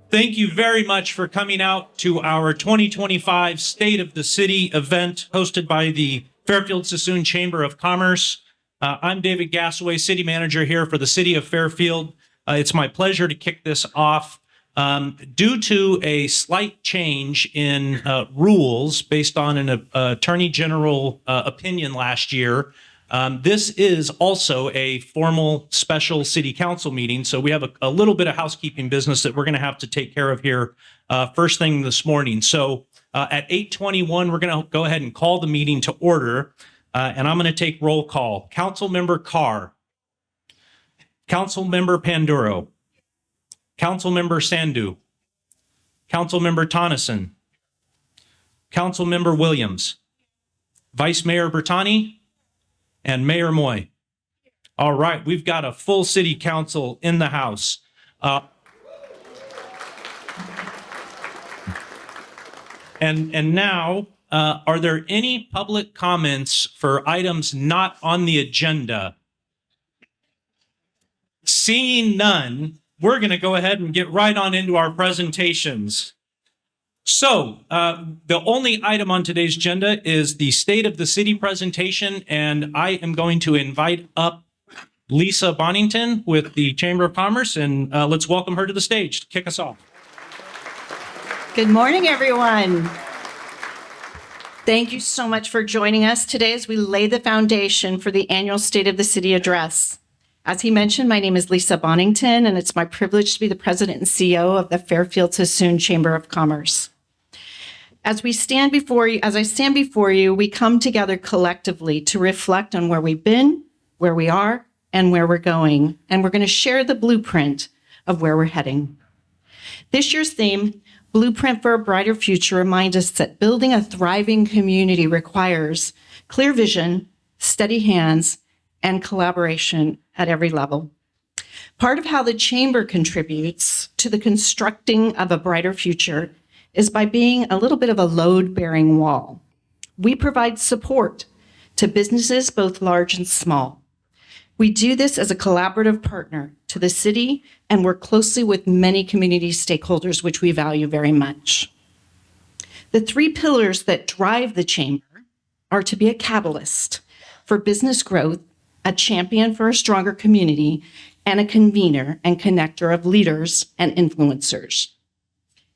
Thank you very much for coming out to our 2025 State of the City event hosted by the Fairfield-Suisun Chamber of Commerce. I'm David Gassaway, City Manager here for the City of Fairfield. It's my pleasure to kick this off. Due to a slight change in rules based on an Attorney General opinion last year, this is also a formal special City Council meeting. So we have a little bit of housekeeping business that we're going to have to take care of here first thing this morning. So at 8:21, we're going to go ahead and call the meeting to order. And I'm going to take roll call. Councilmember Carr. Councilmember Panduro. Councilmember Sandhu. Councilmember Tonneson. Councilmember Williams. Vice Mayor Bertani. And Mayor Moy. All right, we've got a full city council in the house. And now, are there any public comments for items not on the agenda? Seeing none, we're going to go ahead and get right on into our presentations. So the only item on today's agenda is the State of the City presentation, and I am going to invite up Lisa Bonnington with the Chamber of Commerce, and let's welcome her to the stage to kick us off. Good morning, everyone. Thank you so much for joining us today as we lay the foundation for the annual State of the City address. As he mentioned, my name is Lisa Bonnington, and it's my privilege to be the president and CEO of the Fairfield-Suisun Chamber of Commerce. As I stand before you, we come together collectively to reflect on where we've been, where we are, and where we're going. And we're going to share the blueprint of where we're heading. This year's theme, Blueprint for a Brighter Future, reminds us that building a thriving community requires clear vision, steady hands, and collaboration at every level. Part of how the Chamber contributes to the constructing of a brighter future is by being a little bit of a load-bearing wall. We provide support to businesses both large and small. We do this as a collaborative partner to the city and work closely with many community stakeholders, which we value very much. The three pillars that drive the Chamber are to be a catalyst for business growth, a champion for a stronger community, and a convener and connector of leaders and influencers.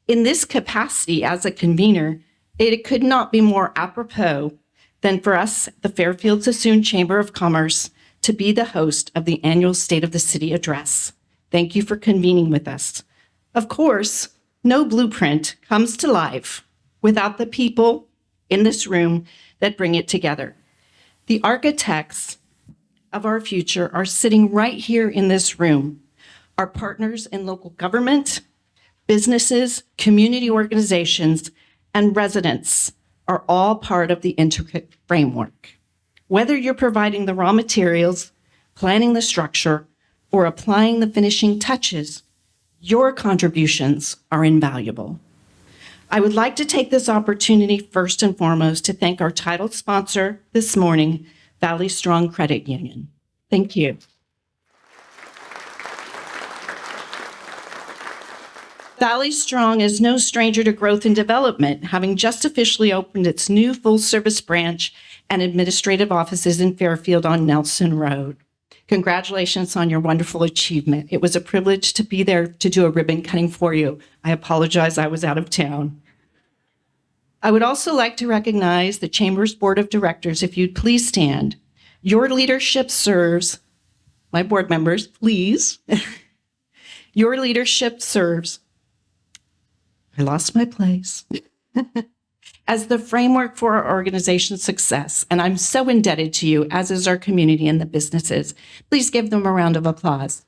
In this capacity as a convener, it could not be more apropos than for us, the Fairfield-Suisun Chamber of Commerce, to be the host of the annual State of the City address. Thank you for convening with us. Of course, no blueprint comes to life without the people in this room that bring it together. The architects of our future are sitting right here in this room. Our partners in local government, businesses, community organizations, and residents are all part of the intricate framework. Whether you're providing the raw materials, planning the structure, or applying the finishing touches, your contributions are invaluable. I would like to take this opportunity first and foremost to thank our title sponsor this morning, Valley Strong Credit Union. Thank you. Valley Strong is no stranger to growth and development, having just officially opened its new full-service branch and administrative offices in Fairfield on Nelson Road. Congratulations on your wonderful achievement. It was a privilege to be there to do a ribbon cutting for you. I apologize, I was out of town. I would also like to recognize the Chamber's Board of Directors. If you'd please stand. Your leadership serves, my board members, please. Your leadership serves, I lost my place, as the framework for our organization's success. And I'm so indebted to you, as is our community and the businesses. Please give them a round of applause.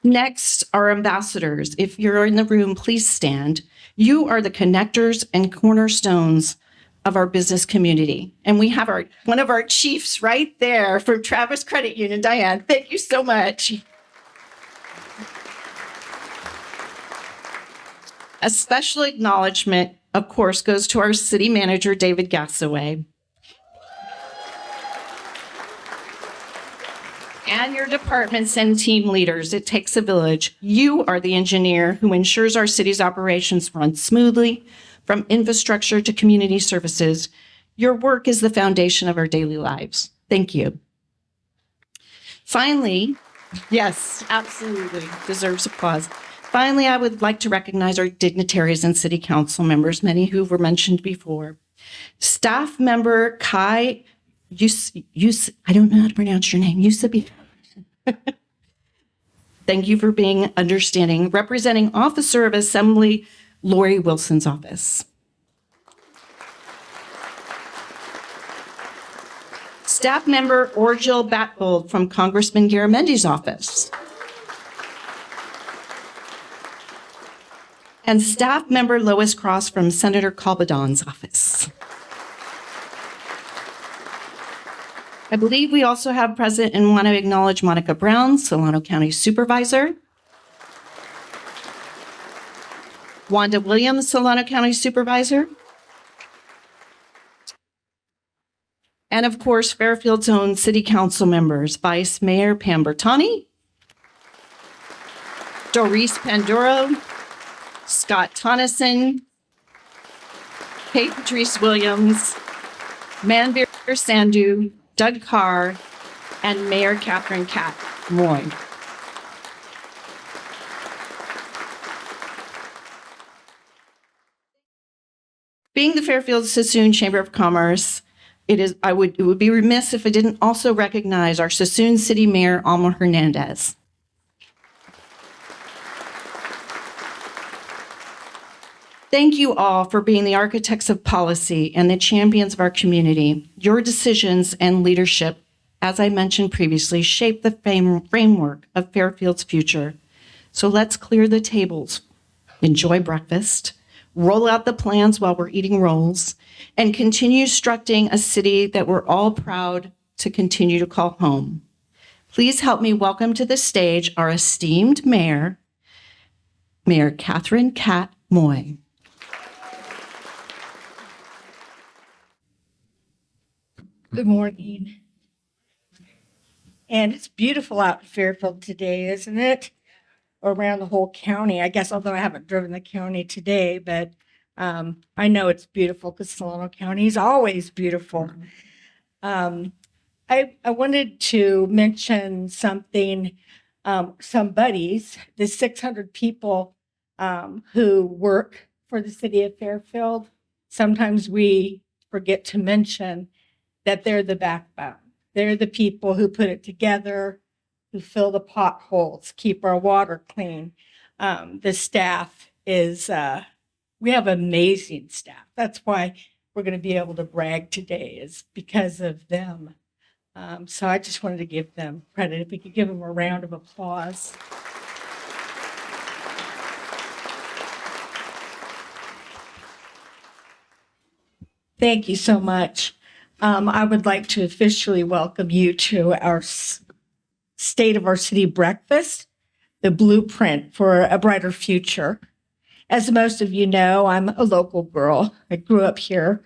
Next, our ambassadors. If you're in the room, please stand. You are the connectors and cornerstones of our business community. And we have one of our chiefs right there from Travis Credit Union, Diane. Thank you so much. A special acknowledgement, of course, goes to our city manager, David Gassaway. and your departments and team leaders. It takes a village. You are the engineer who ensures our city's operations run smoothly, from infrastructure to community services. Your work is the foundation of our daily lives. Thank you. Finally, yes, absolutely, deserves applause. Finally, I would like to recognize our dignitaries and city council members, many who were mentioned before. Staff member Kai I don't know how to pronounce your name. Yusabi. Thank you for being understanding. Representing Officer of Assembly Lori Wilson's office. Staff member Orgil Batbold from Congressman Garamendi's office. And staff member Lois Cross from Senator Calvadon's office. I believe we also have present and want to acknowledge Monica Brown, Solano County Supervisor. Wanda Williams, Solano County Supervisor. And of course, Fairfield's own City Council members, Vice Mayor Pam Bertani, Doris Panduro, Scott Tonneson, Kate Patrice Williams, Manveer Sandhu, Doug Carr, and Mayor Catherine Cat Moy. Being the Fairfield-Suisun Chamber of Commerce, it would be remiss if I didn't also recognize our Suisun City Mayor, Alma Hernandez. Thank you all for being the architects of policy and the champions of our community. Your decisions and leadership, as I mentioned previously, shape the framework of Fairfield's future. So let's clear the tables, enjoy breakfast, roll out the plans while we're eating rolls, and continue constructing a city that we're all proud to continue to call home. Please help me welcome to the stage our esteemed mayor, Mayor Catherine Cat Moy. Good morning. And it's beautiful out in Fairfield today, isn't it? Or around the whole county, I guess, although I haven't driven the county today, but I know it's beautiful because Solano County is always beautiful. I wanted to mention something, some buddies, the 600 people who work for the city of Fairfield. Sometimes we forget to mention that they're the backbone. They're the people who put it together, who fill the potholes, keep our water clean. The staff is, we have amazing staff. That's why we're going to be able to brag today, is because of them. So I just wanted to give them credit. If we could give them a round of applause. Thank you so much. I would like to officially welcome you to our State of Our City breakfast, the blueprint for a brighter future. As most of you know, I'm a local girl. I grew up here.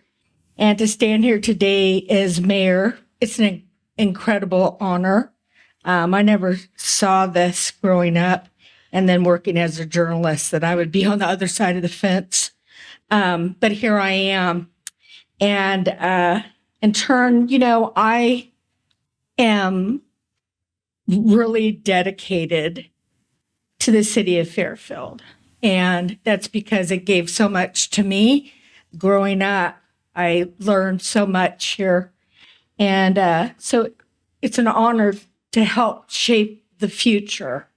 And to stand here today as mayor, it's an incredible honor. I never saw this growing up and then working as a journalist, that I would be on the other side of the fence. But here I am. And in turn, you know, I am really dedicated to the city of Fairfield. And that's because it gave so much to me. Growing up, I learned so much here. And so it's an honor to help shape the future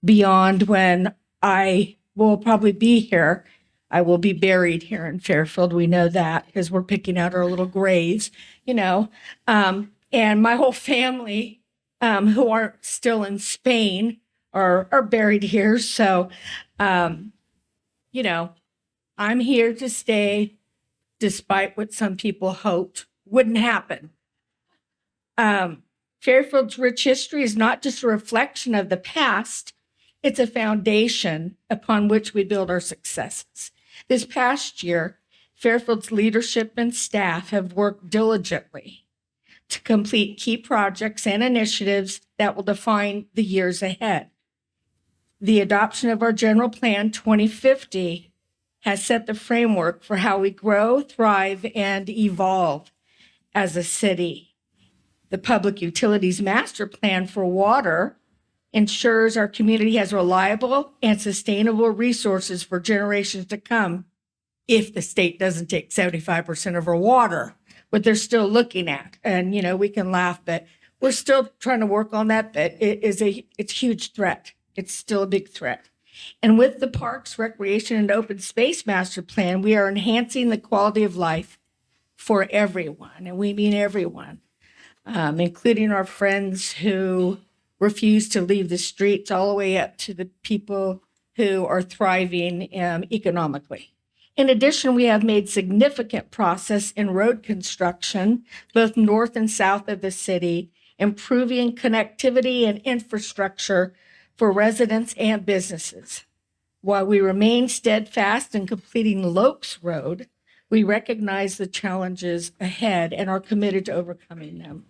beyond when I will probably be here. I will be buried here in Fairfield. We know that because we're picking out our little graves, you know. And my whole family, who aren't still in Spain, are buried here. So, you know, I'm here to stay despite what some people hoped wouldn't happen. Fairfield's rich history is not just a reflection of the past, it's a foundation upon which we build our successes. This past year, Fairfield's leadership and staff have worked diligently to complete key projects and initiatives that will define the years ahead. The adoption of our General Plan 2050 has set the framework for how we grow, thrive, and evolve as a city. The Public Utilities Master Plan for water ensures our community has reliable and sustainable resources for generations to come if the state doesn't take 75% of our water, what they're still looking at. And, you know, we can laugh, but we're still trying to work on that, but it's a huge threat. It's still a big threat. And with the Parks, Recreation, and Open Space Master Plan, we are enhancing the quality of life for everyone, and we mean everyone, including our friends who refuse to leave the streets, all the way up to the people who are thriving economically. In addition, we have made significant progress in road construction, both north and south of the city, improving connectivity and infrastructure for residents and businesses. While we remain steadfast in completing Lopes Road, we recognize the challenges ahead and are committed to overcoming them.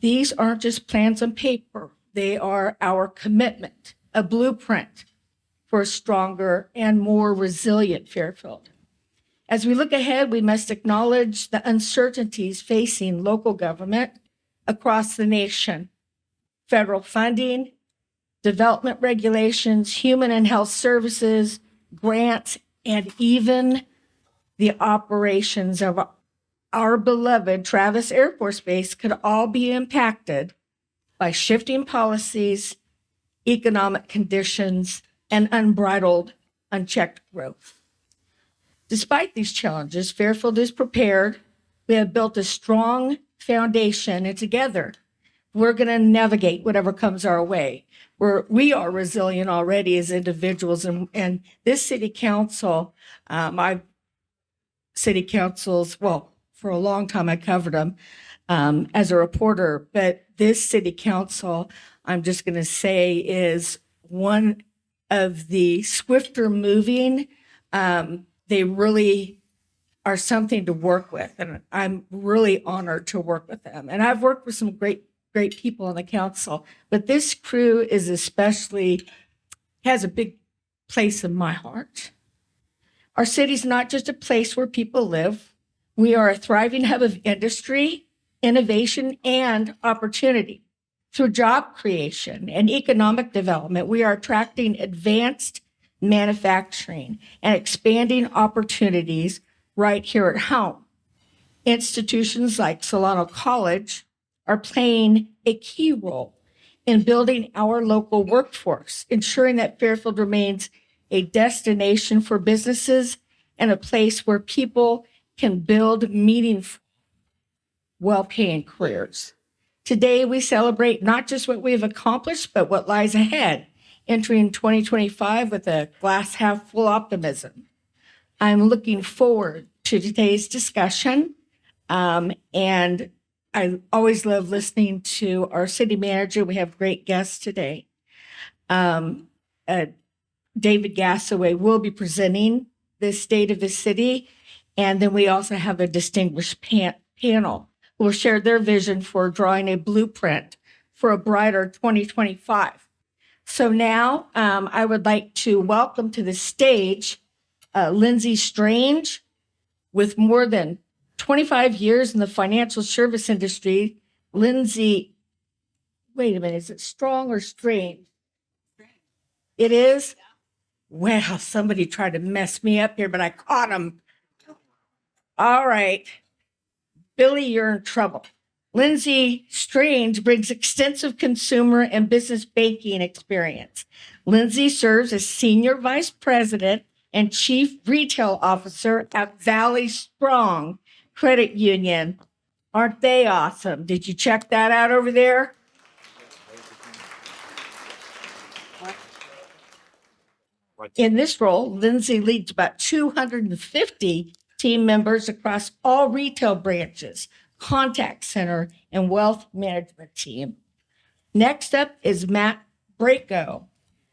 These aren't just plans on paper. They are our commitment, a blueprint for a stronger and more resilient Fairfield. As we look ahead, we must acknowledge the uncertainties facing local government across the nation. Federal funding, development regulations, human and health services, grants, and even the operations of our beloved Travis Air Force Base could all be impacted by shifting policies, economic conditions, and unbridled, unchecked growth. Despite these challenges, Fairfield is prepared. We have built a strong foundation, and together we're going to navigate whatever comes our way. We are resilient already as individuals, and this city council, city councils, well, for a long time I covered them as a reporter, but this city council, I'm just going to say, is one of the swifter moving. They really are something to work with, and I'm really honored to work with them. And I've worked with some great people on the council, but this crew is has a big place in my heart. Our city's not just a place where people live. We are a thriving hub of industry, innovation, and opportunity. Through job creation and economic development, we are attracting advanced manufacturing and expanding opportunities right here at home. Institutions like Solano College are playing a key role in building our local workforce, ensuring that Fairfield remains a destination for businesses and a place where people can build meaningful, well-paying careers. Today, we celebrate not just what we have accomplished, but what lies ahead, entering 2025 with a glass half full optimism. I'm looking forward to today's discussion, and I always love listening to our city manager. We have great guests today. David Gassaway will be presenting the state of the city, and then we also have a distinguished panel who will share their vision for drawing a blueprint for a brighter 2025. So now I would like to welcome to the stage Lindsay Strange. With more than 25 years in the financial service industry, Lindsay, wait a minute, is it strong or strange? It is? Well, somebody tried to mess me up here, but I caught him. All right. Billy, you're in trouble. Lindsay Strange brings extensive consumer and business banking experience. Lindsay serves as Senior Vice President and Chief Retail Officer at Valley Strong Credit Union. Aren't they awesome? Did you check that out over there? In this role, Lindsay leads about 250 team members across all retail branches, contact center, and wealth management team. Next up is Matt Braco.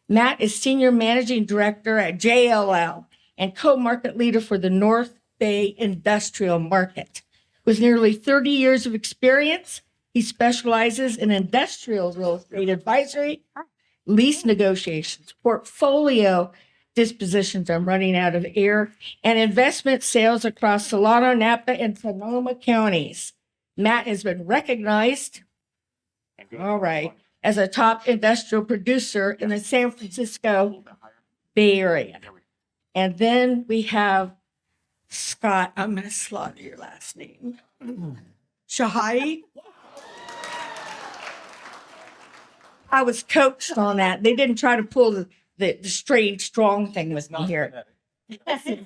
Matt is Senior Managing Director at JLL and co-market leader for the North Bay Industrial Market. With nearly 30 years of experience, He specializes in industrial real estate advisory, lease negotiations, portfolio dispositions, I'm running out of air, and investment sales across Solano, Napa, and Sonoma counties. Matt has been recognized, all right, as a top industrial producer in the San Francisco Bay Area. And then we have Scott, I'm going to slaughter your last name. Shahai. I was coached on that. They didn't try to pull the strange, strong thing with me here. It's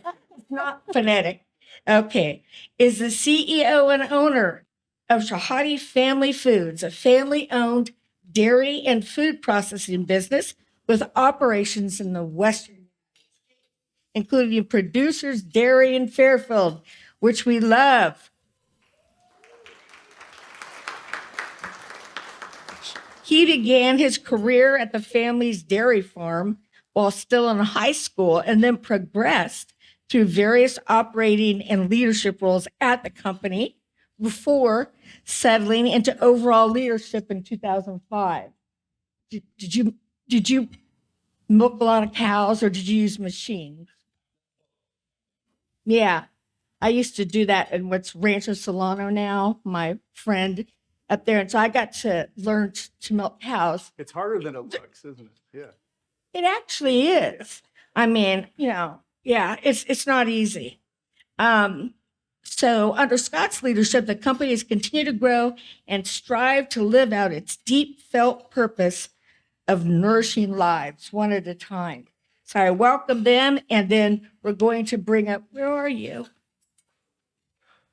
not phonetic. Okay. Is the CEO and owner of Shahadi Family Foods, a family-owned dairy and food processing business with operations in the Western, including Producers Dairy in Fairfield, which we love. He began his career at the family's dairy farm while still in high school and then progressed through various operating and leadership roles at the company before settling into overall leadership in 2005. Did you milk a lot of cows or did you use machines? Yeah, I used to do that in what's Rancho Solano now, my friend up there. And so I got to learn to milk cows. It's harder than it looks, isn't it? Yeah. It actually is. I mean, yeah, it's not easy. So under Scott's leadership, the company has continued to grow and strive to live out its deep felt purpose of nourishing lives one at a time. So I welcome them, and then we're going to bring up, where are you?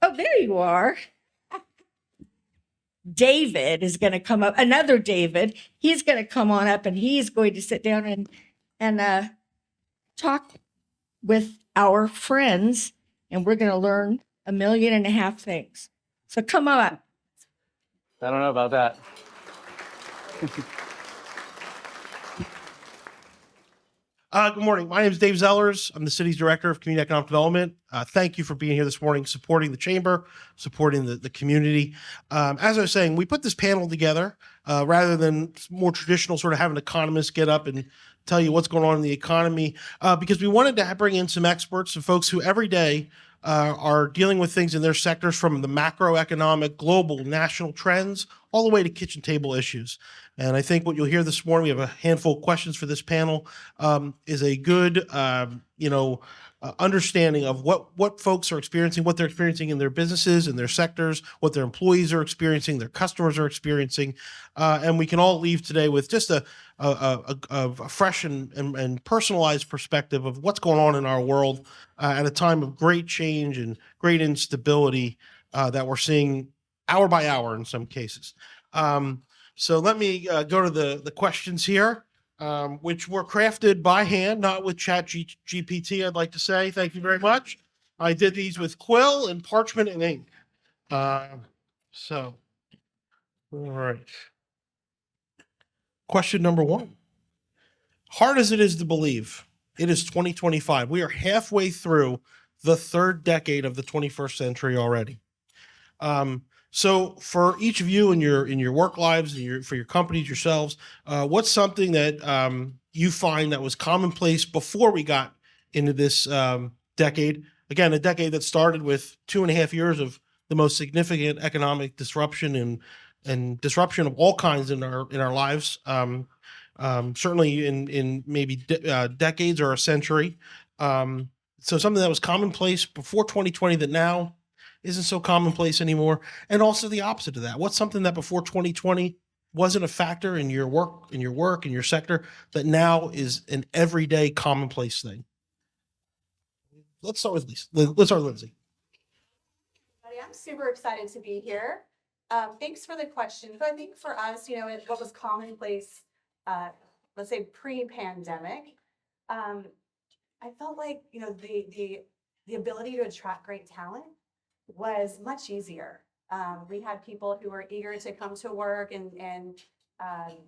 Oh, there you are. David is going to come up, another David. He's going to come on up and he's going to sit down and talk with our friends, and we're going to learn 1.5 million things. So come on up. I don't know about that. Good morning. My name is Dave Zellers. I'm the city's director of community economic development. Thank you for being here this morning, supporting the chamber, supporting the community. As I was saying, we put this panel together rather than more traditional sort of having economists get up and tell you what's going on in the economy, because we wanted to bring in some experts, some folks who every day are dealing with things in their sectors, from the macroeconomic, global, national trends, all the way to kitchen table issues. And I think what you'll hear this morning, we have a handful of questions for this panel, is a good, understanding of what folks are experiencing, what they're experiencing in their businesses, in their sectors, what their employees are experiencing, their customers are experiencing. And we can all leave today with just a fresh and personalized perspective of what's going on in our world at a time of great change and great instability that we're seeing hour by hour in some cases. So let me go to the questions here, which were crafted by hand, not with GPT, I'd like to say. Thank you very much. I did these with quill and parchment and ink. All right. Question number 1. Hard as it is to believe, it is 2025. We are halfway through the 3rd decade of the 21st century already. So for each of you in your work lives and for your companies yourselves, what's something that you find that was commonplace before we got into this decade? Again, a decade that started with 2.5 years of the most significant economic disruption and disruption of all kinds in our lives. Certainly in maybe decades or a century. So something that was commonplace before 2020 that now isn't so commonplace anymore, and also the opposite of that. What's something that before 2020 wasn't a factor in your work, in your sector, that now is an everyday commonplace thing? Let's start with Lisa. Let's start with Lindsay. I'm super excited to be here. Thanks for the question. So I think for us, what was commonplace, let's say pre-pandemic, I felt like, the ability to attract great talent was much easier. We had people who were eager to come to work and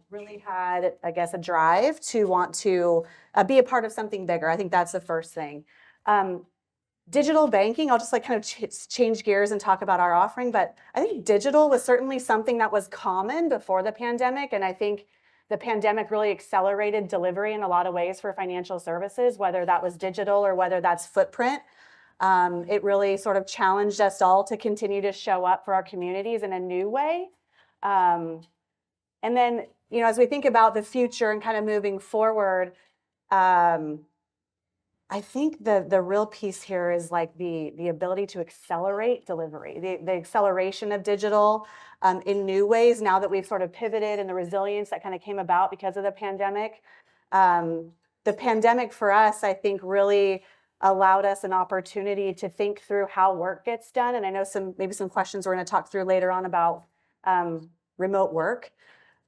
really had, I guess, a drive to want to be a part of something bigger. I think that's the first thing. Digital banking, I'll just like kind of change gears and talk about our offering, but I think digital was certainly something that was common before the pandemic, and I think the pandemic really accelerated delivery in a lot of ways for financial services, whether that was digital or whether that's footprint. It really sort of challenged us all to continue to show up for our communities in a new way. And then, as we think about the future and kind of moving forward, I think the real piece here is like the ability to accelerate delivery, the acceleration of digital in new ways now that we've sort of pivoted, and the resilience that kind of came about because of the pandemic. The pandemic for us, I think, really allowed us an opportunity to think through how work gets done. And I know maybe some questions we're going to talk through later on about remote work.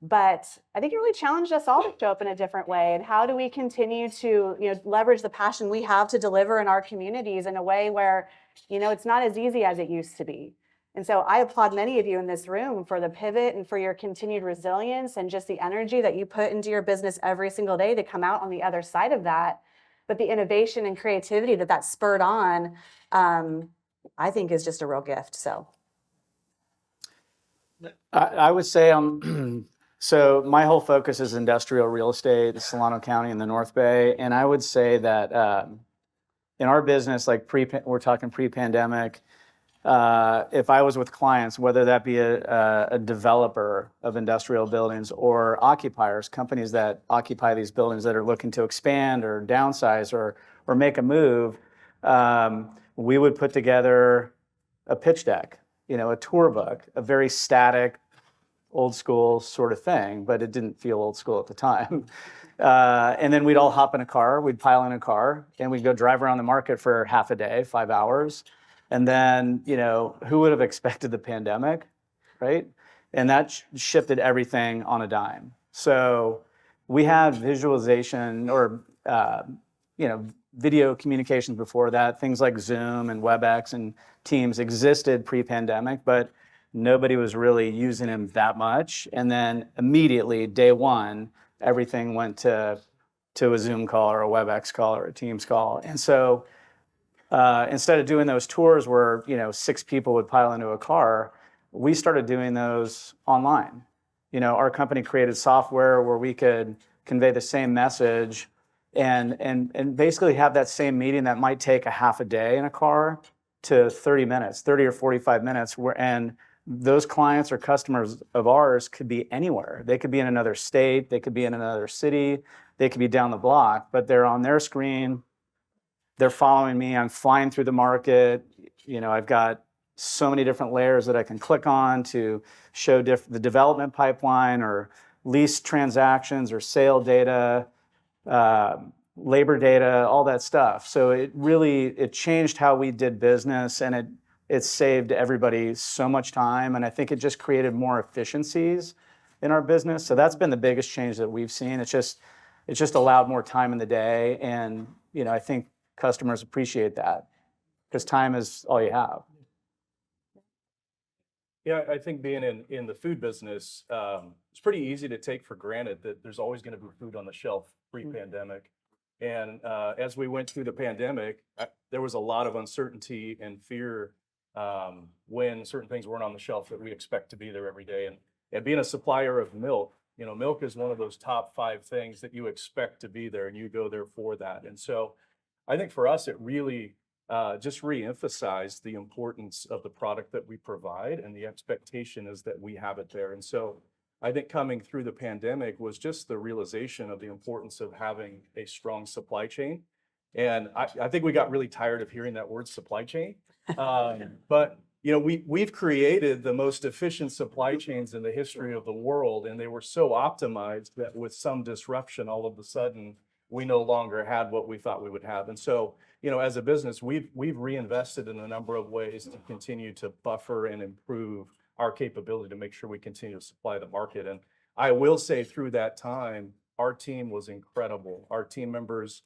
But I think it really challenged us all to show up in a different way. And how do we continue to, leverage the passion we have to deliver in our communities in a way where, it's not as easy as it used to be. And so I applaud many of you in this room for the pivot and for your continued resilience and just the energy that you put into your business every single day to come out on the other side of that. But the innovation and creativity that spurred on, I think is just a real gift. So I would say so my whole focus is industrial real estate, the Solano County and the North Bay. And I would say that in our business, like we're talking pre-pandemic, if I was with clients, whether that be a developer of industrial buildings or occupiers, companies that occupy these buildings that are looking to expand or downsize or make a move, we would put together a pitch deck, a tour book, a very static, old school sort of thing, but it didn't feel old school at the time. And then we'd all hop in a car, we'd pile in a car, and we'd go drive around the market for half a day, 5 hours. And then, who would have expected the pandemic, right? And that shifted everything on a dime. So we had visualization or, video communications before that. Things like Zoom and WebEx and Teams existed pre-pandemic, but nobody was really using them that much. And then immediately, day one, everything went to a Zoom call or a WebEx call or a Teams call. And so instead of doing those tours where 6 people would pile into a car, we started doing those online. Our company created software where we could convey the same message and basically have that same meeting that might take a half a day in a car to 30 or 45 minutes. And those clients or customers of ours could be anywhere. They could be in another state, they could be in another city, they could be down the block, but they're on their screen. They're following me. I'm flying through the market. I've got so many different layers that I can click on to show the development pipeline or lease transactions or sale data, labor data, all that stuff. So it changed how we did business, and it saved everybody so much time. And I think it just created more efficiencies in our business. So that's been the biggest change that we've seen. It's just allowed more time in the day. And, I think customers appreciate that because time is all you have. Yeah, I think being in the food business, it's pretty easy to take for granted that there's always going to be food on the shelf pre-pandemic. And as we went through the pandemic, there was a lot of uncertainty and fear when certain things weren't on the shelf that we expect to be there every day. And being a supplier of milk, milk is one of those top 5 things that you expect to be there, and you go there for that. And so I think for us, it really just reemphasized the importance of the product that we provide, and the expectation is that we have it there. And so I think coming through the pandemic was just the realization of the importance of having a strong supply chain. And I think we got really tired of hearing that word supply chain. But we've created the most efficient supply chains in the history of the world, and they were so optimized that with some disruption, all of a sudden, we no longer had what we thought we would have. And so, as a business, we've reinvested in a number of ways to continue to buffer and improve our capability to make sure we continue to supply the market. And I will say through that time, our team was incredible. Our team members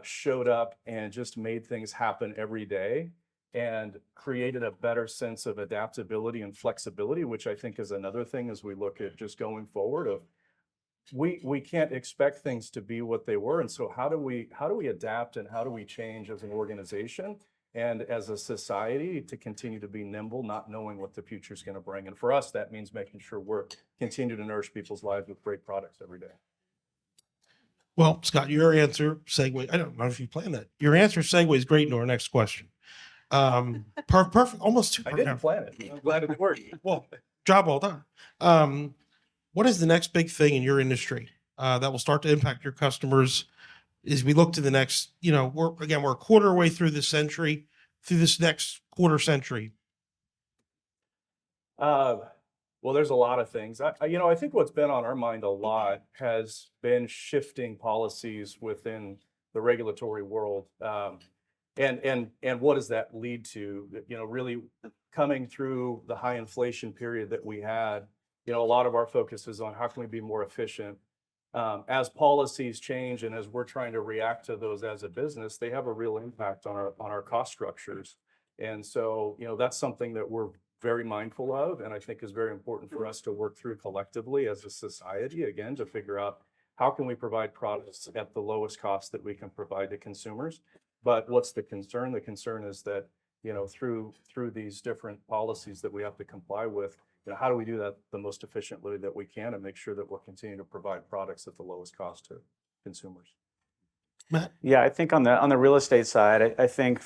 showed up and just made things happen every day and created a better sense of adaptability and flexibility, which I think is another thing as we look at just going forward of we can't expect things to be what they were. And so how do we adapt and how do we change as an organization? and as a society to continue to be nimble, not knowing what the future is going to bring. And for us, that means making sure we're continue to nourish people's lives with great products every day. Well, Scott, your answer segue. I don't know if you planned that. Your answer segues great into our next question. Perfect. Almost two. I didn't plan it. I'm glad it worked. Well, job well done. What is the next big thing in your industry that will start to impact your customers as we look to the next, we're a quarter way through this century, through this next quarter century? Well, there's a lot of things. I think what's been on our mind a lot has been shifting policies within the regulatory world. And what does that lead to? Really coming through the high inflation period that we had, a lot of our focus is on how can we be more efficient. As policies change and as we're trying to react to those as a business, they have a real impact on our cost structures. And so, that's something that we're very mindful of, and I think is very important for us to work through collectively as a society, again, to figure out how can we provide products at the lowest cost that we can provide to consumers. But what's the concern? The concern is that, through these different policies that we have to comply with, how do we do that the most efficiently that we can and make sure that we'll continue to provide products at the lowest cost to consumers? Matt? Yeah, I think on the real estate side, I think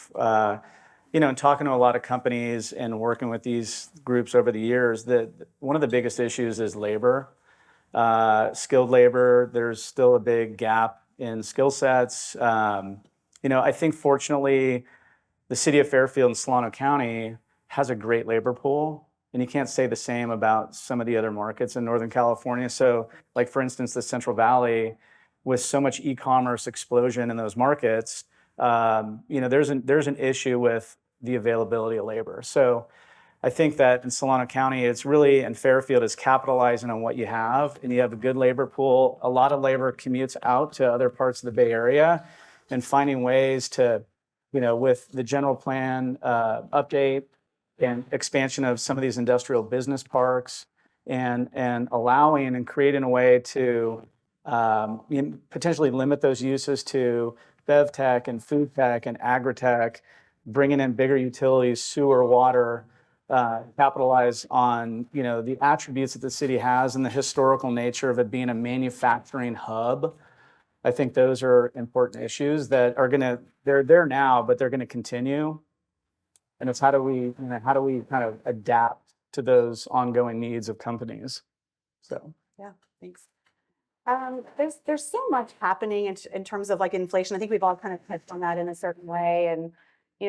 in talking to a lot of companies and working with these groups over the years, that one of the biggest issues is labor, skilled labor. There's still a big gap in skill sets. I think fortunately, the city of Fairfield and Solano County has a great labor pool, and you can't say the same about some of the other markets in Northern California. So, like for instance, the Central Valley, with so much e-commerce explosion in those markets, there's an issue with the availability of labor. So I think that in Solano County, and Fairfield is capitalizing on what you have, and you have a good labor pool. A lot of labor commutes out to other parts of the Bay Area, and finding ways to, with the general plan update and expansion of some of these industrial business parks, and allowing and creating a way to potentially limit those uses to bev tech and food tech and agri-tech, bringing in bigger utilities, sewer, water, capitalize on the attributes that the city has and the historical nature of it being a manufacturing hub. I think those are important issues that they're there now, but they're gonna continue. And it's how do we kind of adapt to those ongoing needs of companies? So Yeah, thanks. There's so much happening in terms of like inflation. I think we've all kind of touched on that in a certain way. And,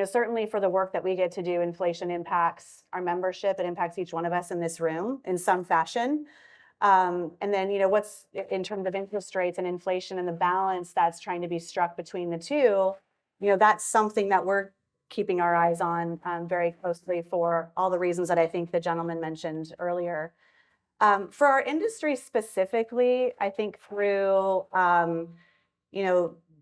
certainly for the work that we get to do, inflation impacts our membership. It impacts each one of us in this room in some fashion. And then, what's in terms of interest rates and inflation and the balance that's trying to be struck between the two, that's something that we're keeping our eyes on very closely for all the reasons that I think the gentleman mentioned earlier. For our industry specifically, I think through,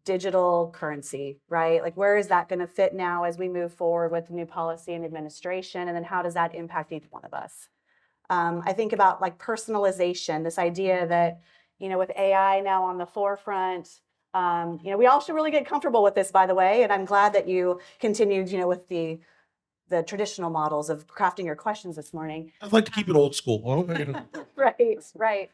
digital currency, right? Like, where is that going to fit now as we move forward with new policy and administration? And then how does that impact each one of us? I think about like personalization, this idea that, with AI now on the forefront, we all should really get comfortable with this, by the way. And I'm glad that you continued, with the traditional models of crafting your questions this morning. I'd like to keep it old school. Right.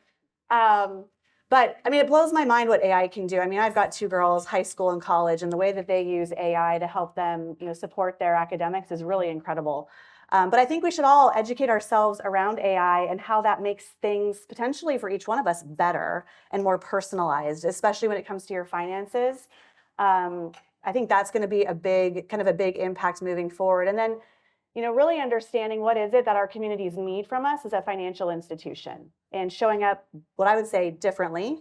But I mean, it blows my mind what AI can do. I mean, I've got two girls, high school and college, and the way that they use AI to help them, support their academics is really incredible. But I think we should all educate ourselves around AI and how that makes things potentially for each one of us better and more personalized, especially when it comes to your finances. I think that's going to be a big impact moving forward. And then, really understanding what is it that our communities need from us as a financial institution, and showing up, what I would say, differently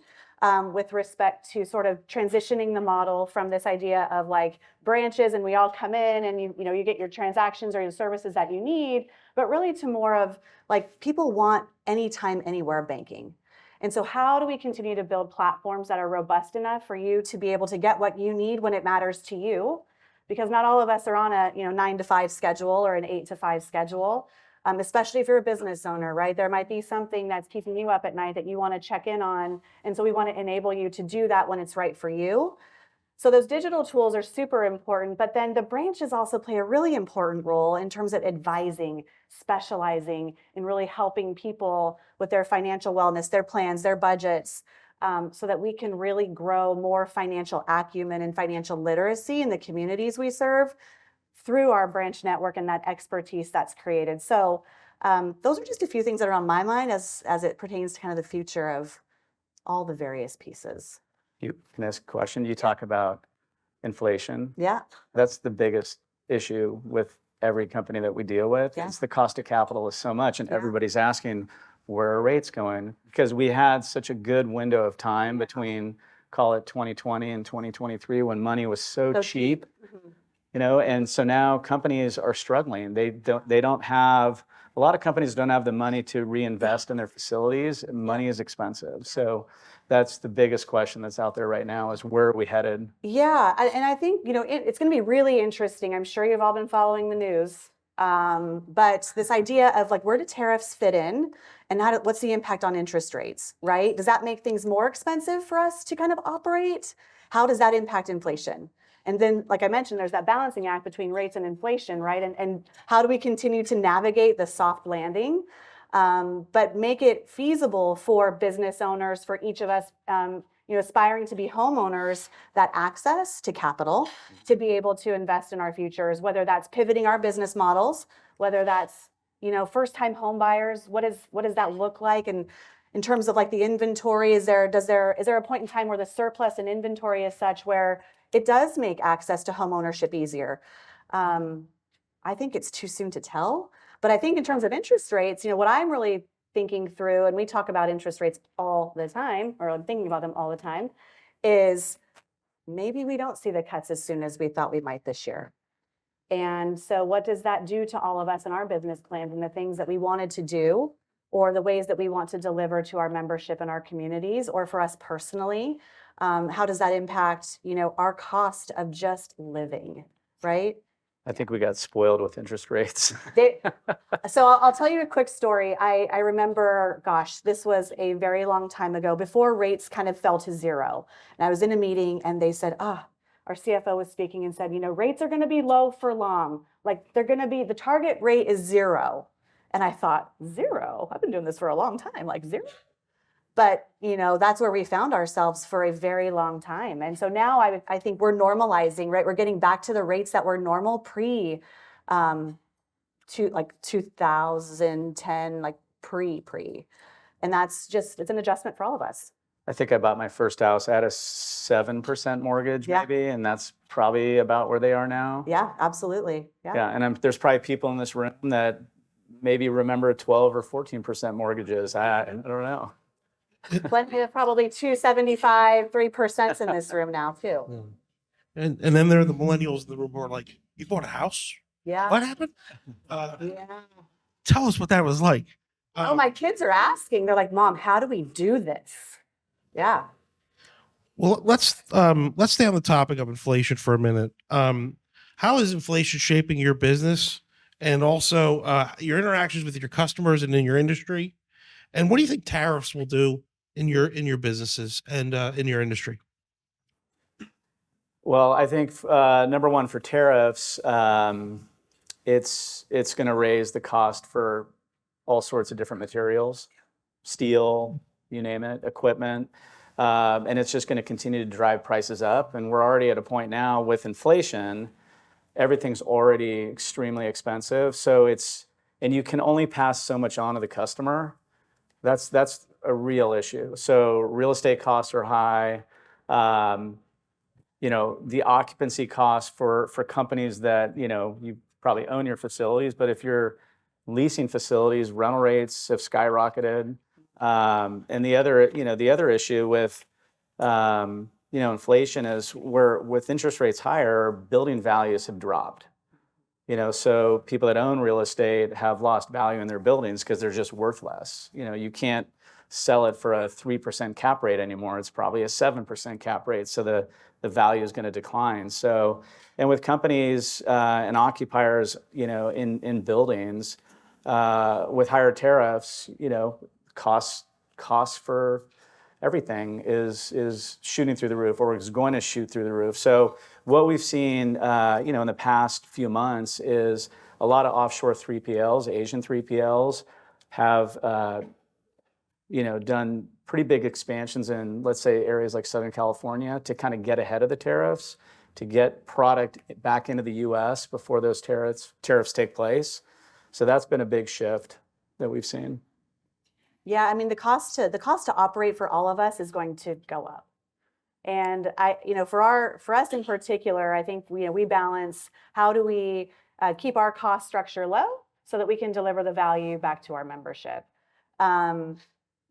with respect to sort of transitioning the model from this idea of like branches and we all come in and you get your transactions or your services that you need, but really to more of like people want anytime, anywhere banking. And so how do we continue to build platforms that are robust enough for you to be able to get what you need when it matters to you? Because not all of us are on a 9 to 5 schedule or an 8 to 5 schedule, especially if you're a business owner, right? There might be something that's keeping you up at night that you want to check in on. And so we want to enable you to do that when it's right for you. So those digital tools are super important, but then the branches also play a really important role in terms of advising, specializing, and really helping people with their financial wellness, their plans, their budgets, so that we can really grow more financial acumen and financial literacy in the communities we serve through our branch network and that expertise that's created. So those are just a few things that are on my mind as it pertains to kind of the future of all the various pieces. Can I ask a question? You talk about inflation. Yeah. That's the biggest issue with every company that we deal with. Yeah. It's the cost of capital is so much, and Yeah. everybody's asking, where are rates going? Because we had such a good window of time between, call it 2020 and 2023, when money was so cheap. Mhm. And so now companies are struggling. They don't have, a lot of companies don't have the money to reinvest in their facilities. Money is expensive. So that's the biggest question that's out there right now, is where are we headed? Yeah, and I think, it's going to be really interesting. I'm sure you've all been following the news. But this idea of like, where do tariffs fit in, and what's the impact on interest rates, right? Does that make things more expensive for us to kind of operate? How does that impact inflation? And then, like I mentioned, there's that balancing act between rates and inflation, right? And how do we continue to navigate the soft landing, but make it feasible for business owners, for each of us, aspiring to be homeowners, that access to capital to be able to invest in our futures, whether that's pivoting our business models, whether that's, first-time home buyers, what does that look like? And in terms of like the inventory, is there a point in time where the surplus in inventory is such where it does make access to home ownership easier? I think it's too soon to tell, but I think in terms of interest rates, what I'm really thinking through, and we talk about interest rates all the time, or I'm thinking about them all the time, is maybe we don't see the cuts as soon as we thought we might this year. And so what does that do to all of us in our business plans and the things that we wanted to do, or the ways that we want to deliver to our membership and our communities, or for us personally? How does that impact, our cost of just living, right? I think we got spoiled with interest rates. So I'll tell you a quick story. I remember, gosh, this was a very long time ago, before rates kind of fell to zero. And I was in a meeting and they said, our CFO was speaking and said, rates are going to be low for long. Like the target rate is zero. And I thought, zero? I've been doing this for a long time, like zero. But, that's where we found ourselves for a very long time. And so now I think we're normalizing, right? We're getting back to the rates that were normal pre 2010, like pre. And it's an adjustment for all of us. I think I bought my first house at a 7% mortgage, Yeah. maybe, and that's probably about where they are now. Yeah, absolutely. Yeah. Yeah, and there's probably people in this room that maybe remember 12 or 14% mortgages. I don't know. Plenty of probably 2.75%, 3% in this room now too. And then there are the millennials in the room who are like, "You bought a house? Yeah. What happened? Yeah. Tell us what that was like." Oh, my kids are asking. They're like, "Mom, how do we do this?" Yeah. Well, let's stay on the topic of inflation for a minute. How is inflation shaping your business, and also your interactions with your customers and in your industry? And what do you think tariffs will do in your businesses and in your industry? Well, I think number one, for tariffs, it's going to raise the cost for all sorts of different materials, steel, you name it, equipment, and it's just going to continue to drive prices up. And we're already at a point now with inflation, everything's already extremely expensive. And you can only pass so much on to the customer. That's a real issue. So real estate costs are high. The occupancy costs for companies that, you probably own your facilities, but if you're leasing facilities, rental rates have skyrocketed. And the other issue with, inflation is with interest rates higher, building values have dropped. So people that own real estate have lost value in their buildings because they're just worth less. You can't sell it for a 3% cap rate anymore. It's probably a 7% cap rate. So the value is going to decline. So, and with companies and occupiers, in buildings, with higher tariffs, costs for everything is shooting through the roof or is going to shoot through the roof. So what we've seen, in the past few months is a lot of offshore 3PLs, Asian 3PLs have, done pretty big expansions in, let's say, areas like Southern California to kind of get ahead of the tariffs, to get product back into the U.S. before those tariffs take place. So that's been a big shift that we've seen. Yeah, I mean, the cost to operate for all of us is going to go up. And for us in particular, I think we balance how do we keep our cost structure low so that we can deliver the value back to our membership.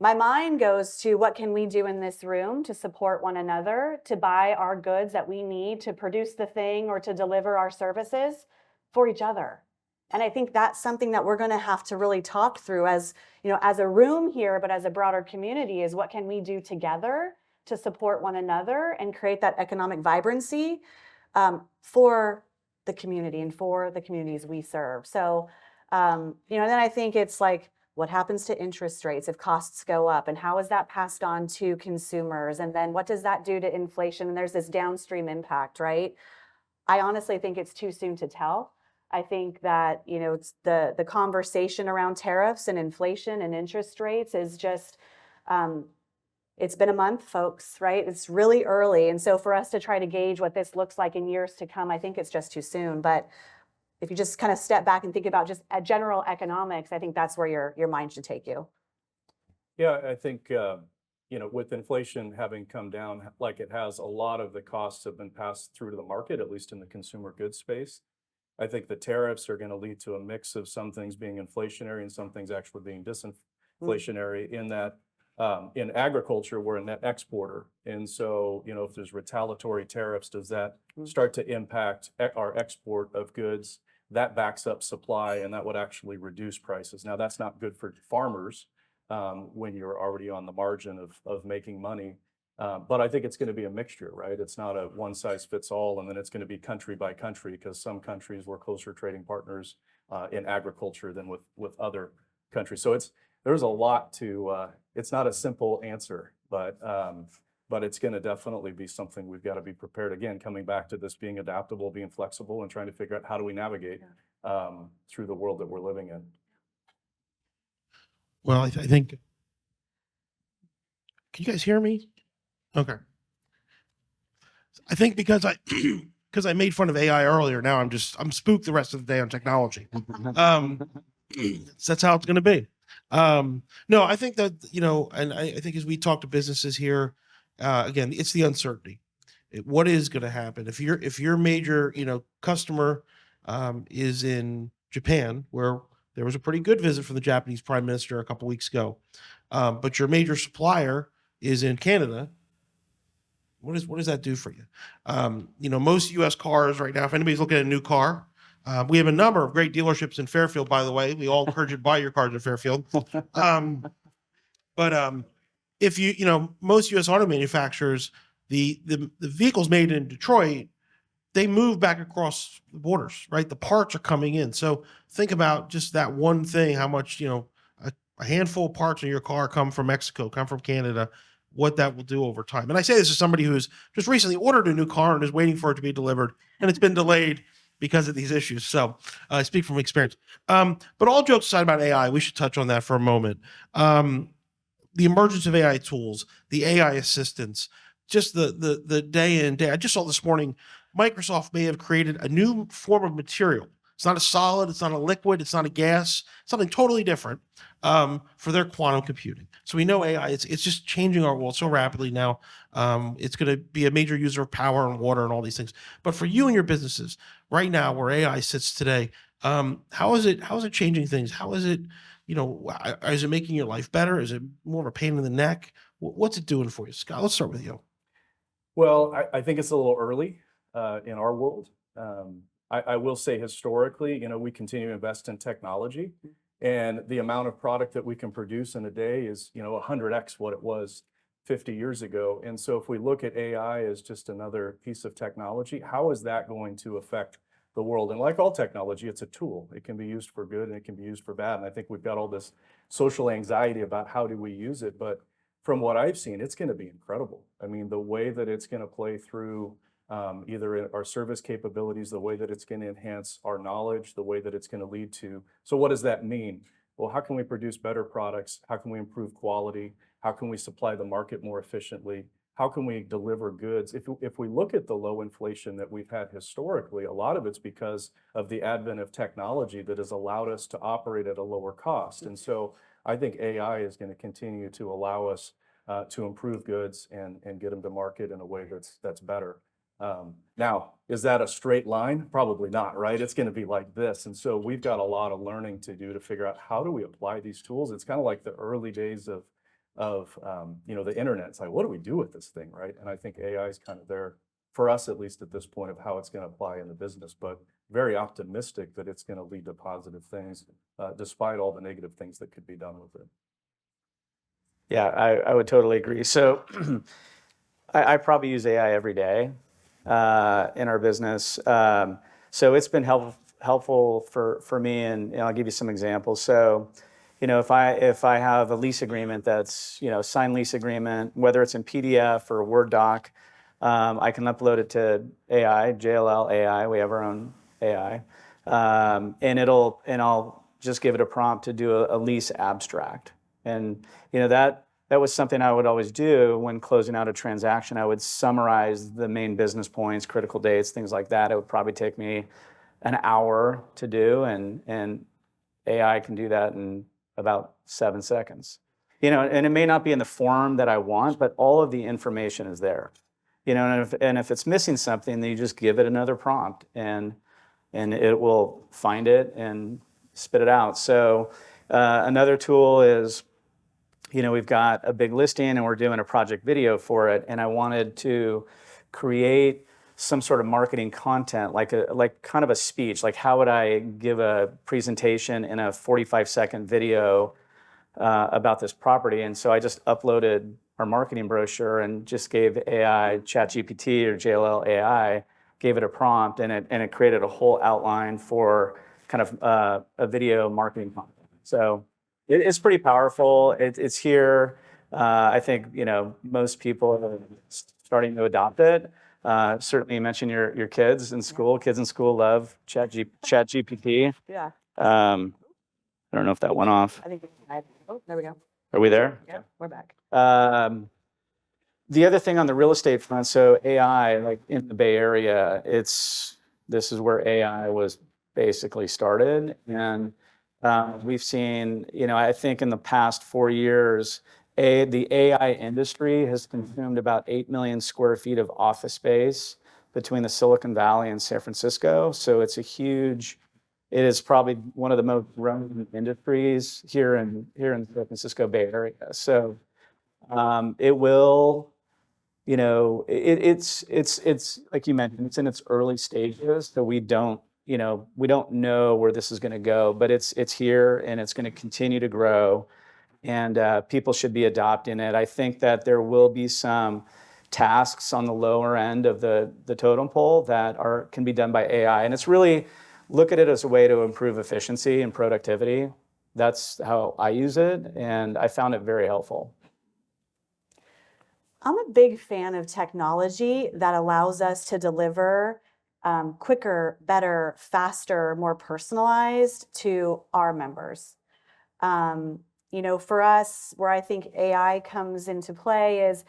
My mind goes to what can we do in this room to support one another, to buy our goods that we need to produce the thing or to deliver our services for each other. And I think that's something that we're going to have to really talk through as a room here, but as a broader community, is what can we do together to support one another and create that economic vibrancy for the community and for the communities we serve. So, then I think it's like, what happens to interest rates if costs go up, and how is that passed on to consumers? And then what does that do to inflation? And there's this downstream impact, right? I honestly think it's too soon to tell. I think that, it's the conversation around tariffs and inflation and interest rates is just, it's been a month, folks, right? It's really early. And so for us to try to gauge what this looks like in years to come, I think it's just too soon. But if you just kind of step back and think about just general economics, I think that's where your mind should take you. Yeah, I think, with inflation having come down like it has, a lot of the costs have been passed through to the market, at least in the consumer goods space. I think the tariffs are going to lead to a mix of some things being inflationary and some things actually being disinflationary, in that in agriculture, we're a net exporter. And so, if there's retaliatory tariffs, does that start to impact our export of goods? That backs up supply, and that would actually reduce prices. Now, that's not good for farmers when you're already on the margin of making money. But I think it's going to be a mixture, right? It's not a one size fits all, and then it's going to be country by country, because some countries we're closer trading partners in agriculture than with other countries. So there's a lot to, it's not a simple answer, but it's going to definitely be something we've got to be prepared. Again, coming back to this being adaptable, being flexible, and trying to figure out how do we navigate through the world that we're living in. Well, I think, can you guys hear me? Okay. I think because I made fun of AI earlier, now I'm spooked the rest of the day on technology. That's how it's going to be. No, I think that, and I think as we talk to businesses here, again, it's the uncertainty. What is going to happen if your major, customer is in Japan, where there was a pretty good visit from the Japanese Prime Minister a couple weeks ago, but your major supplier is in Canada. What does that do for you? Most U.S. cars right now, if anybody's looking at a new car, we have a number of great dealerships in Fairfield, by the way. We all encourage you to buy your cars in Fairfield. But if most U.S. auto manufacturers, the vehicles made in Detroit, they move back across the borders, right? The parts are coming in. So think about just that one thing, how much, a handful of parts in your car come from Mexico, come from Canada, what that will do over time. And I say this as somebody who's just recently ordered a new car and is waiting for it to be delivered, and it's been delayed because of these issues. So I speak from experience. But all jokes aside about AI, we should touch on that for a moment. The emergence of AI tools, the AI assistants, just the day in, day. I just saw this morning, Microsoft may have created a new form of material. It's not a solid, it's not a liquid, it's not a gas, something totally different for their quantum computing. So we know AI, it's just changing our world so rapidly now. It's going to be a major user of power and water and all these things. But for you and your businesses, right now where AI sits today, how is it changing things? How is it, is it making your life better? Is it more of a pain in the neck? What's it doing for you? Scott, let's start with you. Well, I think it's a little early in our world. I will say historically, we continue to invest in technology, and the amount of product that we can produce in a day is, 100x what it was 50 years ago. And so if we look at AI as just another piece of technology, how is that going to affect the world? And like all technology, it's a tool. It can be used for good and it can be used for bad. And I think we've got all this social anxiety about how do we use it. But from what I've seen, it's going to be incredible. I mean, the way that it's going to play through either in our service capabilities, the way that it's going to enhance our knowledge, the way that it's going to lead to. So what does that mean? Well, how can we produce better products? How can we improve quality? How can we supply the market more efficiently? How can we deliver goods? If we look at the low inflation that we've had historically, a lot of it's because of the advent of technology that has allowed us to operate at a lower cost. And so I think AI is going to continue to allow us to improve goods and get them to market in a way that's better. Now, is that a straight line? Probably not, right? It's going to be like this. And so we've got a lot of learning to do to figure out how do we apply these tools. It's kind of like the early days of the internet. It's like, what do we do with this thing, right? And I think AI is kind of there for us, at least at this point, of how it's going to apply in the business, but very optimistic that it's going to lead to positive things, despite all the negative things that could be done with it. Yeah, I would totally agree. So I probably use AI every day in our business. So it's been helpful for me, and I'll give you some examples. So, if I have a lease agreement that's, signed lease agreement, whether it's in PDF or Word doc, I can upload it to AI, JLL AI. We have our own AI, and I'll just give it a prompt to do a lease abstract. And that was something I would always do when closing out a transaction. I would summarize the main business points, critical dates, things like that. It would probably take me an hour to do, and AI can do that in about 7 seconds. And it may not be in the form that I want, but all of the information is there. And if it's missing something, then you just give it another prompt, and it will find it and spit it out. So another tool is, we've got a big listing and we're doing a project video for it, and I wanted to create some sort of marketing content, like kind of a speech. Like, how would I give a presentation in a 45-second video about this property? And so I just uploaded our marketing brochure and just gave AI, ChatGPT or JLL AI, gave it a prompt, and it created a whole outline for kind of a video marketing content. So it's pretty powerful. It's here. I think most people are starting to adopt it. Certainly, you mentioned your kids in school. Kids in school love ChatGPT. Yeah, I don't know if that went off. I think, there we go. Are we there? Yeah, we're back. The other thing on the real estate front, so AI, like in the Bay Area, this is where AI was basically started. And we've seen, I think in the past 4 years, the AI industry has consumed about 8 million square feet of office space between the Silicon Valley and San Francisco. So it is probably one of the most growing industries here in the San Francisco Bay Area. So it will, it's like you mentioned, it's in its early stages. So we don't know where this is going to go, but it's here and it's going to continue to grow. And people should be adopting it. I think that there will be some tasks on the lower end of the totem pole that can be done by AI. And it's really, look at it as a way to improve efficiency and productivity. That's how I use it, and I found it very helpful. I'm a big fan of technology that allows us to deliver quicker, better, faster, more personalized to our members. For us, where I think AI comes into play is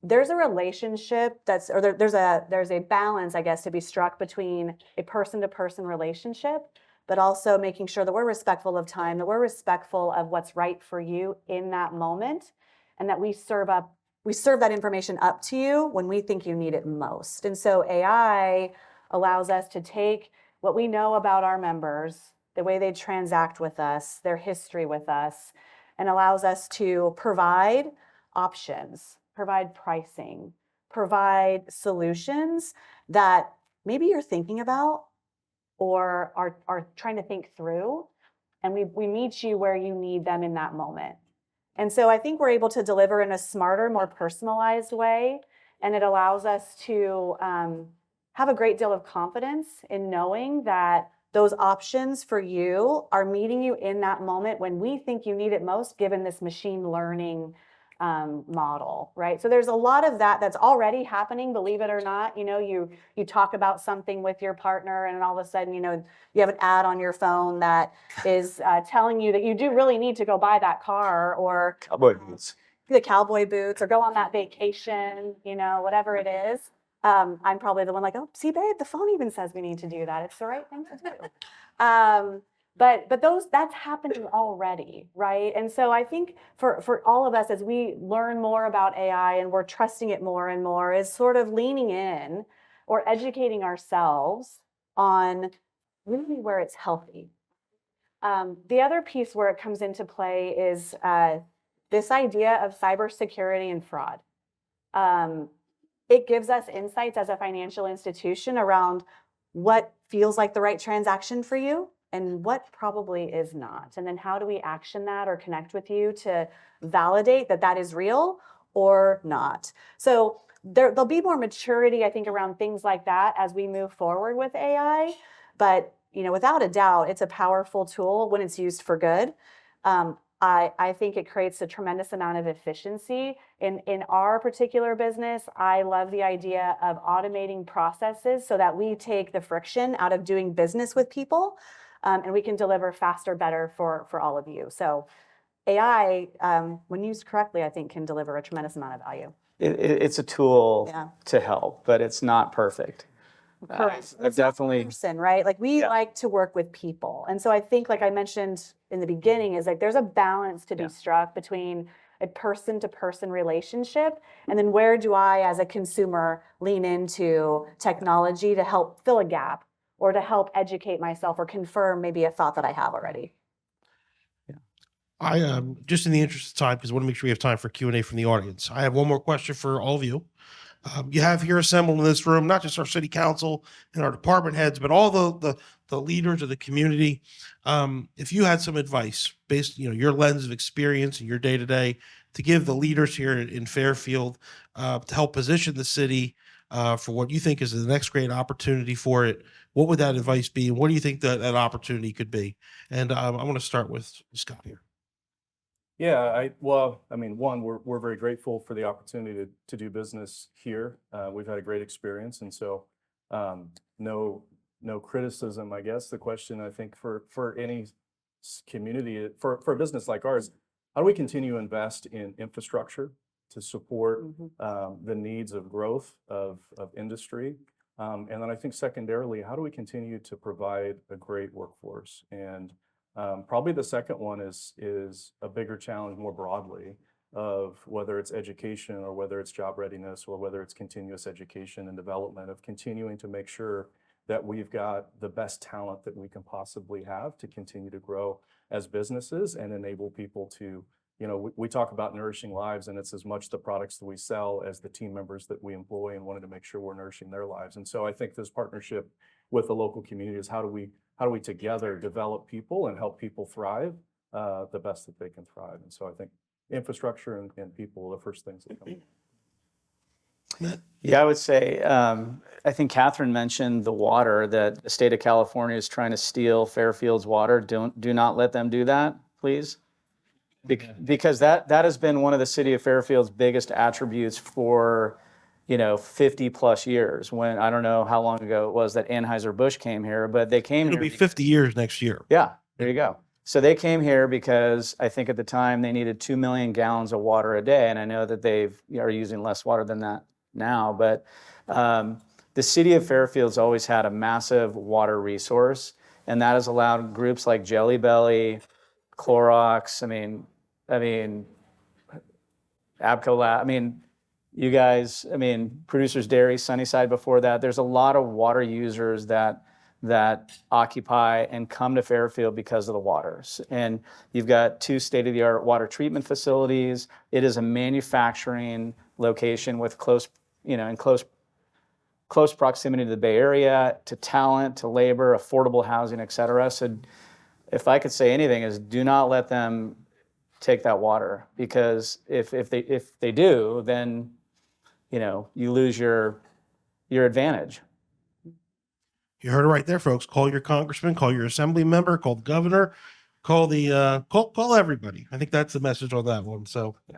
there's a relationship there's a balance, I guess, to be struck between a person-to-person relationship, but also making sure that we're respectful of time, that we're respectful of what's right for you in that moment, and that we serve that information up to you when we think you need it most. And so AI allows us to take what we know about our members, the way they transact with us, their history with us, and allows us to provide options, provide pricing, provide solutions that maybe you're thinking about or are trying to think through, and we meet you where you need them in that moment. And so I think we're able to deliver in a smarter, more personalized way, and it allows us to have a great deal of confidence in knowing that those options for you are meeting you in that moment when we think you need it most, given this machine learning model, right? So there's a lot of that that's already happening, believe it or not. You talk about something with your partner, and all of a sudden, you have an ad on your phone that is telling you that you do really need to go buy that car, or Cowboy boots. the cowboy boots, or go on that vacation, whatever it is. I'm probably the one like, oh, see, babe, the phone even says we need to do that. It's the right thing to do. But that's happening already, right? And so I think for all of us, as we learn more about AI and we're trusting it more and more, is sort of leaning in or educating ourselves on really where it's healthy. The other piece where it comes into play is this idea of cybersecurity and fraud. It gives us insights as a financial institution around what feels like the right transaction for you and what probably is not. And then how do we action that or connect with you to validate that that is real or not? So there'll be more maturity, I think, around things like that as we move forward with AI. But without a doubt, it's a powerful tool when it's used for good. I think it creates a tremendous amount of efficiency. In our particular business, I love the idea of automating processes so that we take the friction out of doing business with people, and we can deliver faster, better for all of you. So AI, when used correctly, I think can deliver a tremendous amount of value. It's a tool to help, but it's not perfect. Correct. I've definitely person, right? Like we like to work with people. And so I think, like I mentioned in the beginning, is like there's a balance to be struck between a person to person relationship, and then where do I as a consumer lean into technology to help fill a gap or to help educate myself or confirm maybe a thought that I have already. I just in the interest of time, because I want to make sure we have time for Q&A from the audience. I have one more question for all of you. You have here assembled in this room, not just our city council and our department heads, but all the leaders of the community. If you had some advice based, your lens of experience and your day to day to give the leaders here in Fairfield to help position the city for what you think is the next great opportunity for it, what would that advice be? And what do you think that opportunity could be? And I want to start with Scott here. Yeah, one, we're very grateful for the opportunity to do business here. We've had a great experience, and so no criticism, I guess. The question, I think, for any community, for a business like ours, how do we continue to invest in infrastructure to support the needs of growth of industry? And then I think secondarily, how do we continue to provide a great workforce? And probably the second one is a bigger challenge more broadly, of whether it's education or whether it's job readiness or whether it's continuous education and development, of continuing to make sure that we've got the best talent that we can possibly have to continue to grow as businesses and enable people to, we talk about nourishing lives, and it's as much the products that we sell as the team members that we employ, and wanted to make sure we're nourishing their lives. And so I think this partnership with the local community is how do we together develop people and help people thrive the best that they can thrive. And so I think infrastructure and people are the first things that come. Yeah, I would say, I think Catherine mentioned the water, that the state of California is trying to steal Fairfield's water. Do not let them do that, please. Because that has been one of the city of Fairfield's biggest attributes for 50 plus years. When, I don't know how long ago it was that Anheuser-Busch came here, but they came It'll here. be 50 years next year. Yeah, there you go. So they came here because I think at the time they needed 2 million gallons of water a day. And I know that are using less water than that now, but the city of Fairfield's always had a massive water resource, and that has allowed groups like Jelly Belly, Clorox, Abco Lab, you guys, Producers Dairy, Sunnyside before that. There's a lot of water users that occupy and come to Fairfield because of the waters. And you've got 2 state-of-the-art water treatment facilities. It is a manufacturing location with close proximity to the Bay Area, to talent, to labor, affordable housing, et cetera. So if I could say anything, is do not let them take that water, because if they do, then you lose your advantage. You heard it right there, folks. Call your congressman, call your assembly member, call the governor, call the call everybody. I think that's the message on that one. So, Yeah.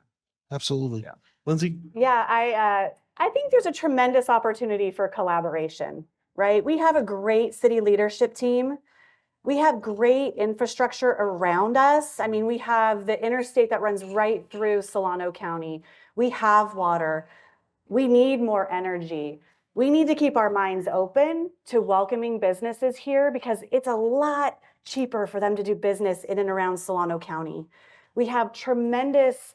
Absolutely. Yeah. Lindsay? Yeah, I think there's a tremendous opportunity for collaboration, right? We have a great city leadership team. We have great infrastructure around us. I mean, we have the interstate that runs right through Solano County. We have water. We need more energy. We need to keep our minds open to welcoming businesses here because it's a lot cheaper for them to do business in and around Solano County. We have tremendous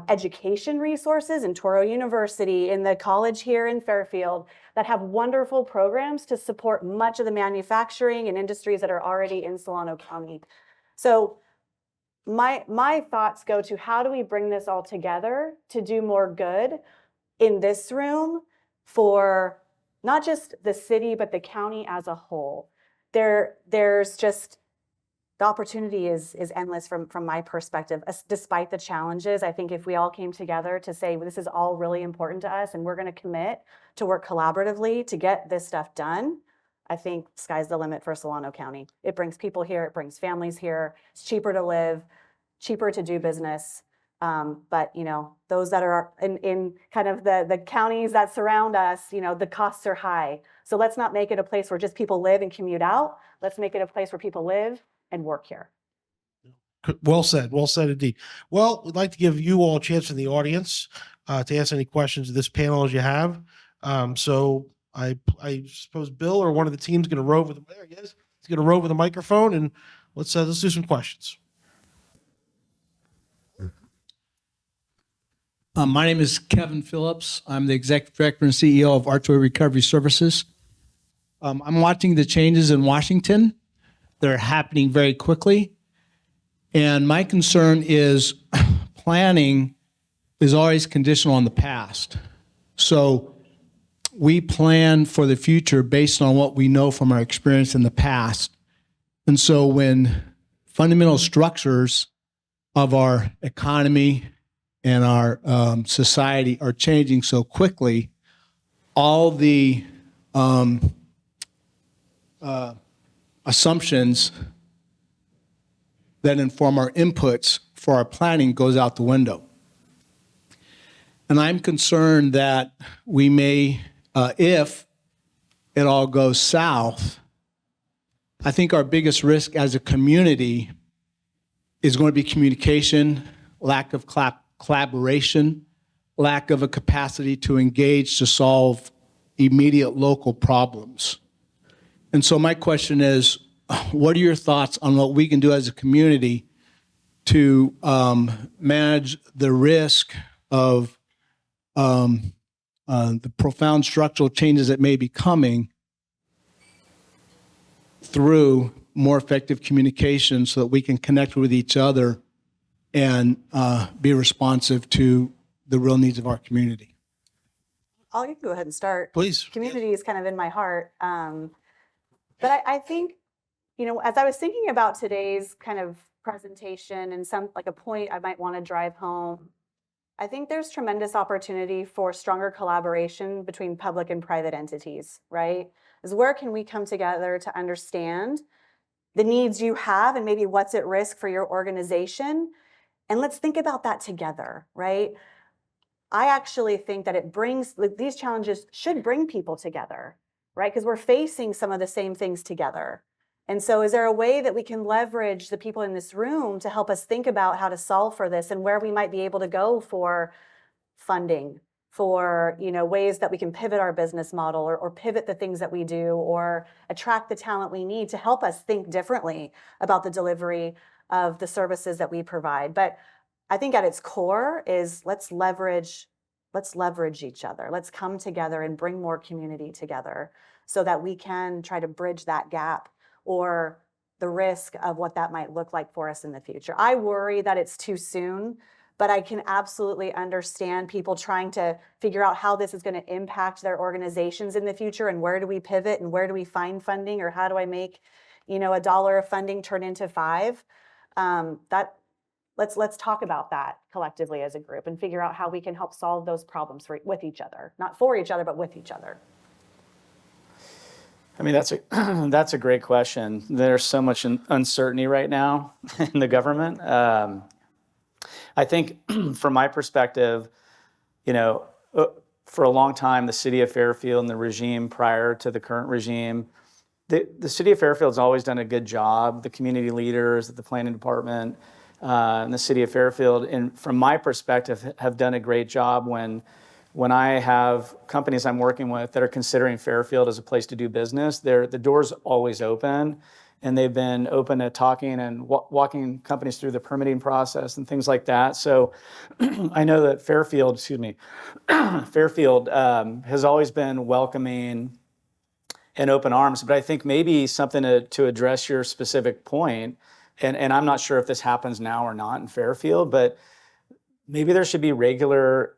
education resources in Toro University, in the college here in Fairfield, that have wonderful programs to support much of the manufacturing and industries that are already in Solano County. So my thoughts go to how do we bring this all together to do more good in this room for not just the city, but the county as a whole. There's just, the opportunity is endless from my perspective. Despite the challenges, I think if we all came together to say, well, this is all really important to us and we're gonna commit to work collaboratively to get this stuff done, I think sky's the limit for Solano County. It brings people here, it brings families here, it's cheaper to live, cheaper to do business. But those that are in kind of the counties that surround us, the costs are high. So let's not make it a place where just people live and commute out. Let's make it a place where people live and work here. Well said indeed. Well, we'd like to give you all a chance in the audience to ask any questions of this panel as you have. So I suppose Bill or one of the team's going to rove with there he is. He's going to rove with a microphone, and let's do some questions. My name is Kevin Phillips. I'm the Executive Director and CEO of Archway Recovery Services. I'm watching the changes in Washington. They're happening very quickly. And my concern is planning is always conditional on the past. So we plan for the future based on what we know from our experience in the past. And so when fundamental structures of our economy and our society are changing so quickly, all the assumptions that inform our inputs for our planning goes out the window. And I'm concerned that we may, if it all goes south, I think our biggest risk as a community is going to be communication, lack of collaboration, lack of a capacity to engage to solve immediate local problems. And so my question is, what are your thoughts on what we can do as a community to manage the risk of the profound structural changes that may be coming through more effective communication so that we can connect with each other and be responsive to the real needs of our community? I'll go ahead and start. Please. Community is kind of in my heart. But I think, as I was thinking about today's kind of presentation and a point I might want to drive home, I think there's tremendous opportunity for stronger collaboration between public and private entities, right? Is where can we come together to understand the needs you have and maybe what's at risk for your organization? And let's think about that together, right? I actually think that these challenges should bring people together, right? Because we're facing some of the same things together. And so is there a way that we can leverage the people in this room to help us think about how to solve for this and where we might be able to go for funding, for ways that we can pivot our business model or pivot the things that we do or attract the talent we need to help us think differently about the delivery of the services that we provide. But I think at its core is let's leverage each other. Let's come together and bring more community together so that we can try to bridge that gap or the risk of what that might look like for us in the future. I worry that it's too soon, but I can absolutely understand people trying to figure out how this is going to impact their organizations in the future and where do we pivot and where do we find funding or how do I make, $1 of funding turn into $5. Let's talk about that collectively as a group and figure out how we can help solve those problems with each other, not for each other, but with each other. I mean, that's a that's a great question. There's so much uncertainty right now in the government. I think, from my perspective, you know, for a long time, the city of Fairfield and the regime prior to the current regime, the city of Fairfield's always done a good job. The community leaders at the planning department and the city of Fairfield, and from my perspective, have done a great job when I have companies I'm working with that are considering Fairfield as a place to do business. The door's always open, and they've been open to talking and walking companies through the permitting process and things like that. So I know that Fairfield has always been welcoming and open arms, but I think maybe something to address your specific point, and I'm not sure if this happens now or not in Fairfield, but maybe there should be regular,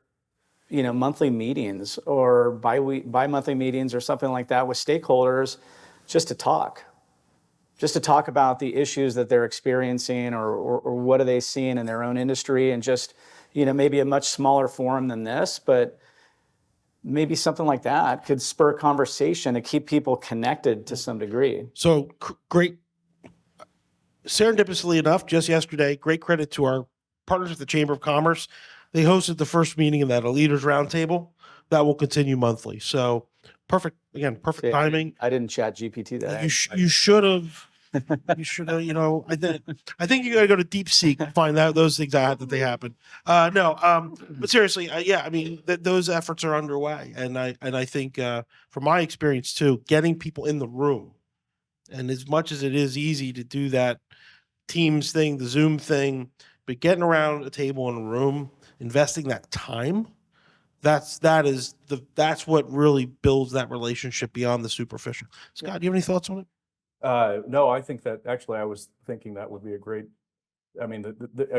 monthly meetings or bi-monthly meetings or something like that with stakeholders, just to talk about the issues that they're experiencing or what are they seeing in their own industry, and just, maybe a much smaller forum than this, but maybe something like that could spur conversation to keep people connected to some degree. So great. Serendipitously enough, just yesterday, great credit to our partners at the Chamber of Commerce. They hosted the first meeting of that, a leaders roundtable that will continue monthly. So perfect timing. I didn't chat GPT that. You should have. You should have. I think you got to go to DeepSeek and find out those things that they happen. But seriously, I mean, those efforts are underway, and I think from my experience too, getting people in the room, and as much as it is easy to do that Teams thing, the Zoom thing, but getting around a table in a room, investing that time, that's what really builds that relationship beyond the superficial. Scott, do you have any thoughts on it? No, I think that actually I was thinking that would be a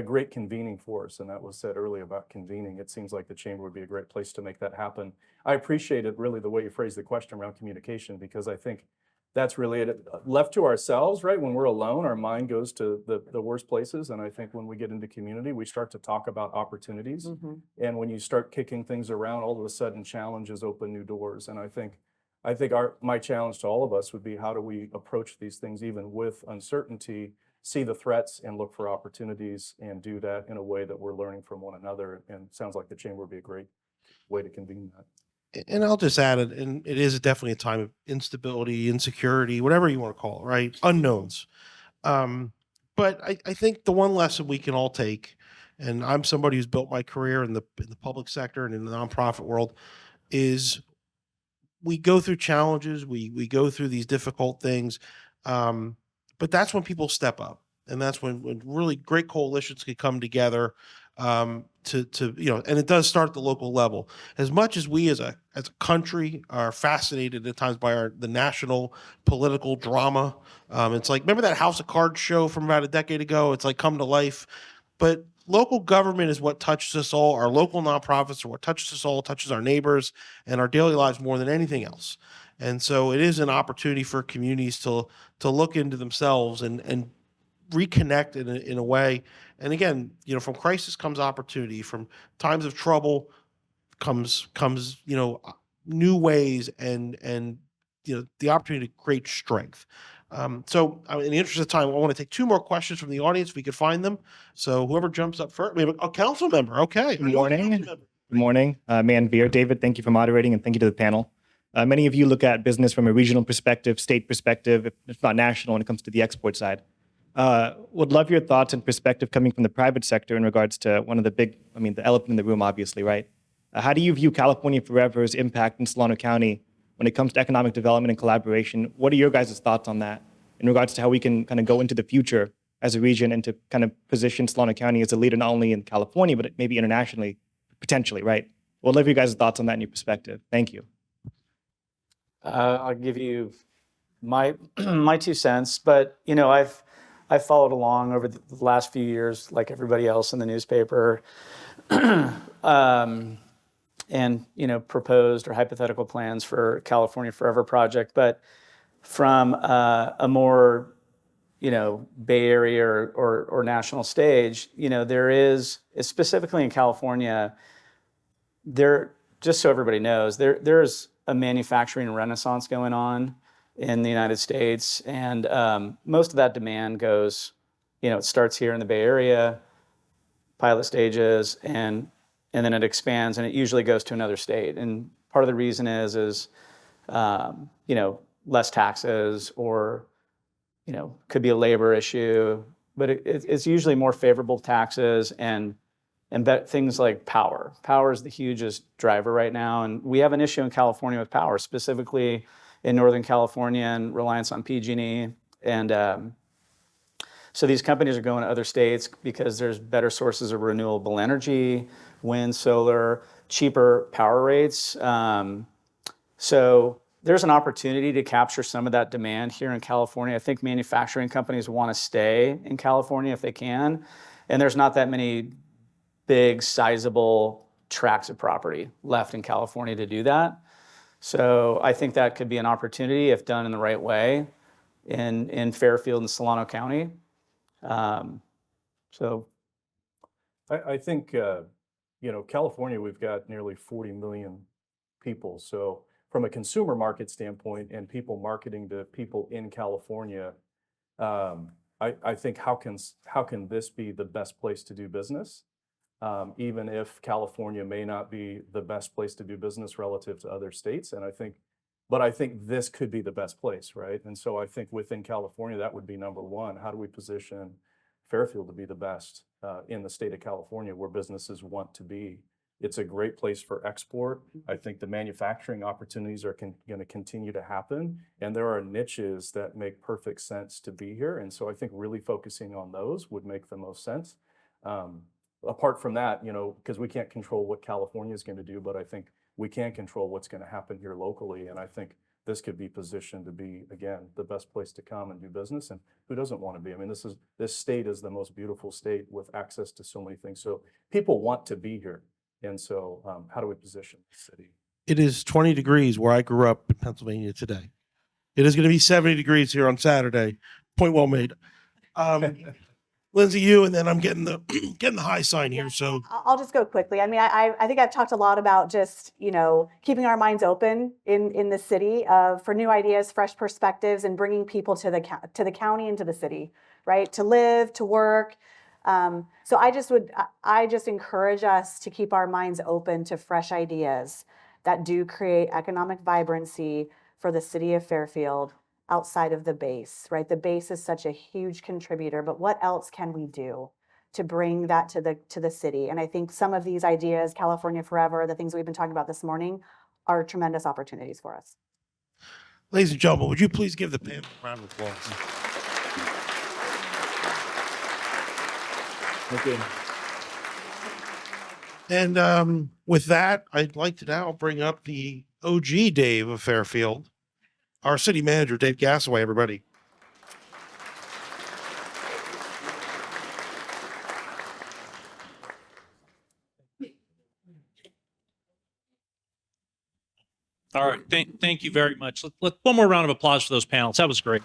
great convening force, and that was said earlier about convening. It seems like the chamber would be a great place to make that happen. I appreciate it, really, the way you phrased the question around communication, because I think that's really it. Left to ourselves, right, when we're alone, our mind goes to the worst places, and I think when we get into community, we start to talk about opportunities, and when you start kicking things around, all of a sudden challenges open new doors, and I think my challenge to all of us would be, how do we approach these things even with uncertainty, see the threats and look for opportunities, and do that in a way that we're learning from one another. And it sounds like the chamber would be a great way to convene that. And I'll just add it, and it is definitely a time of instability, insecurity, whatever you want to call it, right? Unknowns. But I think the one lesson we can all take, and I'm somebody who's built my career in the public sector and in the nonprofit world, is we go through challenges, we go through these difficult things, but that's when people step up, and that's when really great coalitions can come together and it does start at the local level. As much as we as a country are fascinated at times by the national political drama, it's like, remember that House of Cards show from about a decade ago? It's like come to life, but local government is what touches us all. Our local nonprofits are what touches us all, touches our neighbors and our daily lives more than anything else. And so it is an opportunity for communities to look into themselves and reconnect in a way. And again, from crisis comes opportunity. From times of trouble comes new ways and the opportunity to create strength. So in the interest of time, I want to take two more questions from the audience if we could find them. So whoever jumps up first, we have a council member. Okay. Good morning. Good morning, Manager David. Thank you for moderating, and thank you to the panel. Many of you look at business from a regional perspective, state perspective, if not national when it comes to the export side. Would love your thoughts and perspective coming from the private sector in regards to one of the the elephant in the room, obviously, right? How do you view California Forever's impact in Solano County when it comes to economic development and collaboration? What are your guys' thoughts on that in regards to how we can kind of go into the future as a region and to kind of position Solano County as a leader, not only in California, but maybe internationally, potentially, right? We'll love your guys' thoughts on that and your perspective. Thank you. I'll give you my 2 cents, but I've followed along over the last few years, like everybody else in the newspaper, and proposed or hypothetical plans for California Forever project. But from a more Bay Area or national stage, there is, specifically in California, just so everybody knows, there's a manufacturing renaissance going on. in the United States. And most of that demand goes, it starts here in the Bay Area, pilot stages, and then it expands, and it usually goes to another state. And part of the reason is less taxes, or could be a labor issue, but it's usually more favorable taxes and things like power. Power is the hugest driver right now, and we have an issue in California with power, specifically in Northern California and reliance on PG&E. And so these companies are going to other states because there's better sources of renewable energy, wind, solar, cheaper power rates. So there's an opportunity to capture some of that demand here in California. I think manufacturing companies want to stay in California if they can, and there's not that many big, sizable tracts of property left in California to do that. So I think that could be an opportunity if done in the right way in Fairfield and Solano County. So I think, California, we've got nearly 40 million people. So from a consumer market standpoint and people marketing to people in California, I think how can this be the best place to do business? Even if California may not be the best place to do business relative to other states. But I think this could be the best place, right? And so I think within California, that would be number one. How do we position Fairfield to be the best in the state of California where businesses want to be? It's a great place for export. I think the manufacturing opportunities are going to continue to happen, and there are niches that make perfect sense to be here. And so I think really focusing on those would make the most sense. Apart from that, because we can't control what California is going to do, but I think we can control what's going to happen here locally. And I think this could be positioned to be, again, the best place to come and do business. And who doesn't want to be? I mean, this state is the most beautiful state with access to so many things. So people want to be here. And so how do we position the city? It is 20 degrees where I grew up in Pennsylvania today. It is going to be 70 degrees here on Saturday. Point well made. Lindsay, you, and then I'm getting the high sign here. So I'll just go quickly. I mean, I think I've talked a lot about just, keeping our minds open in the city for new ideas, fresh perspectives, and bringing people to the county and to the city, right? To live, to work. So I just encourage us to keep our minds open to fresh ideas that do create economic vibrancy for the city of Fairfield outside of the base, right? The base is such a huge contributor, but what else can we do to bring that to the city? And I think some of these ideas, California Forever, the things we've been talking about this morning, are tremendous opportunities for us. ladies and gentlemen, would you please give the panel a round of applause? Thank you. And with that, I'd like to now bring up the OG Dave of Fairfield, our city manager, Dave Gassaway, everybody. All right. Thank you very much. Let one more round of applause for those panels. That was great.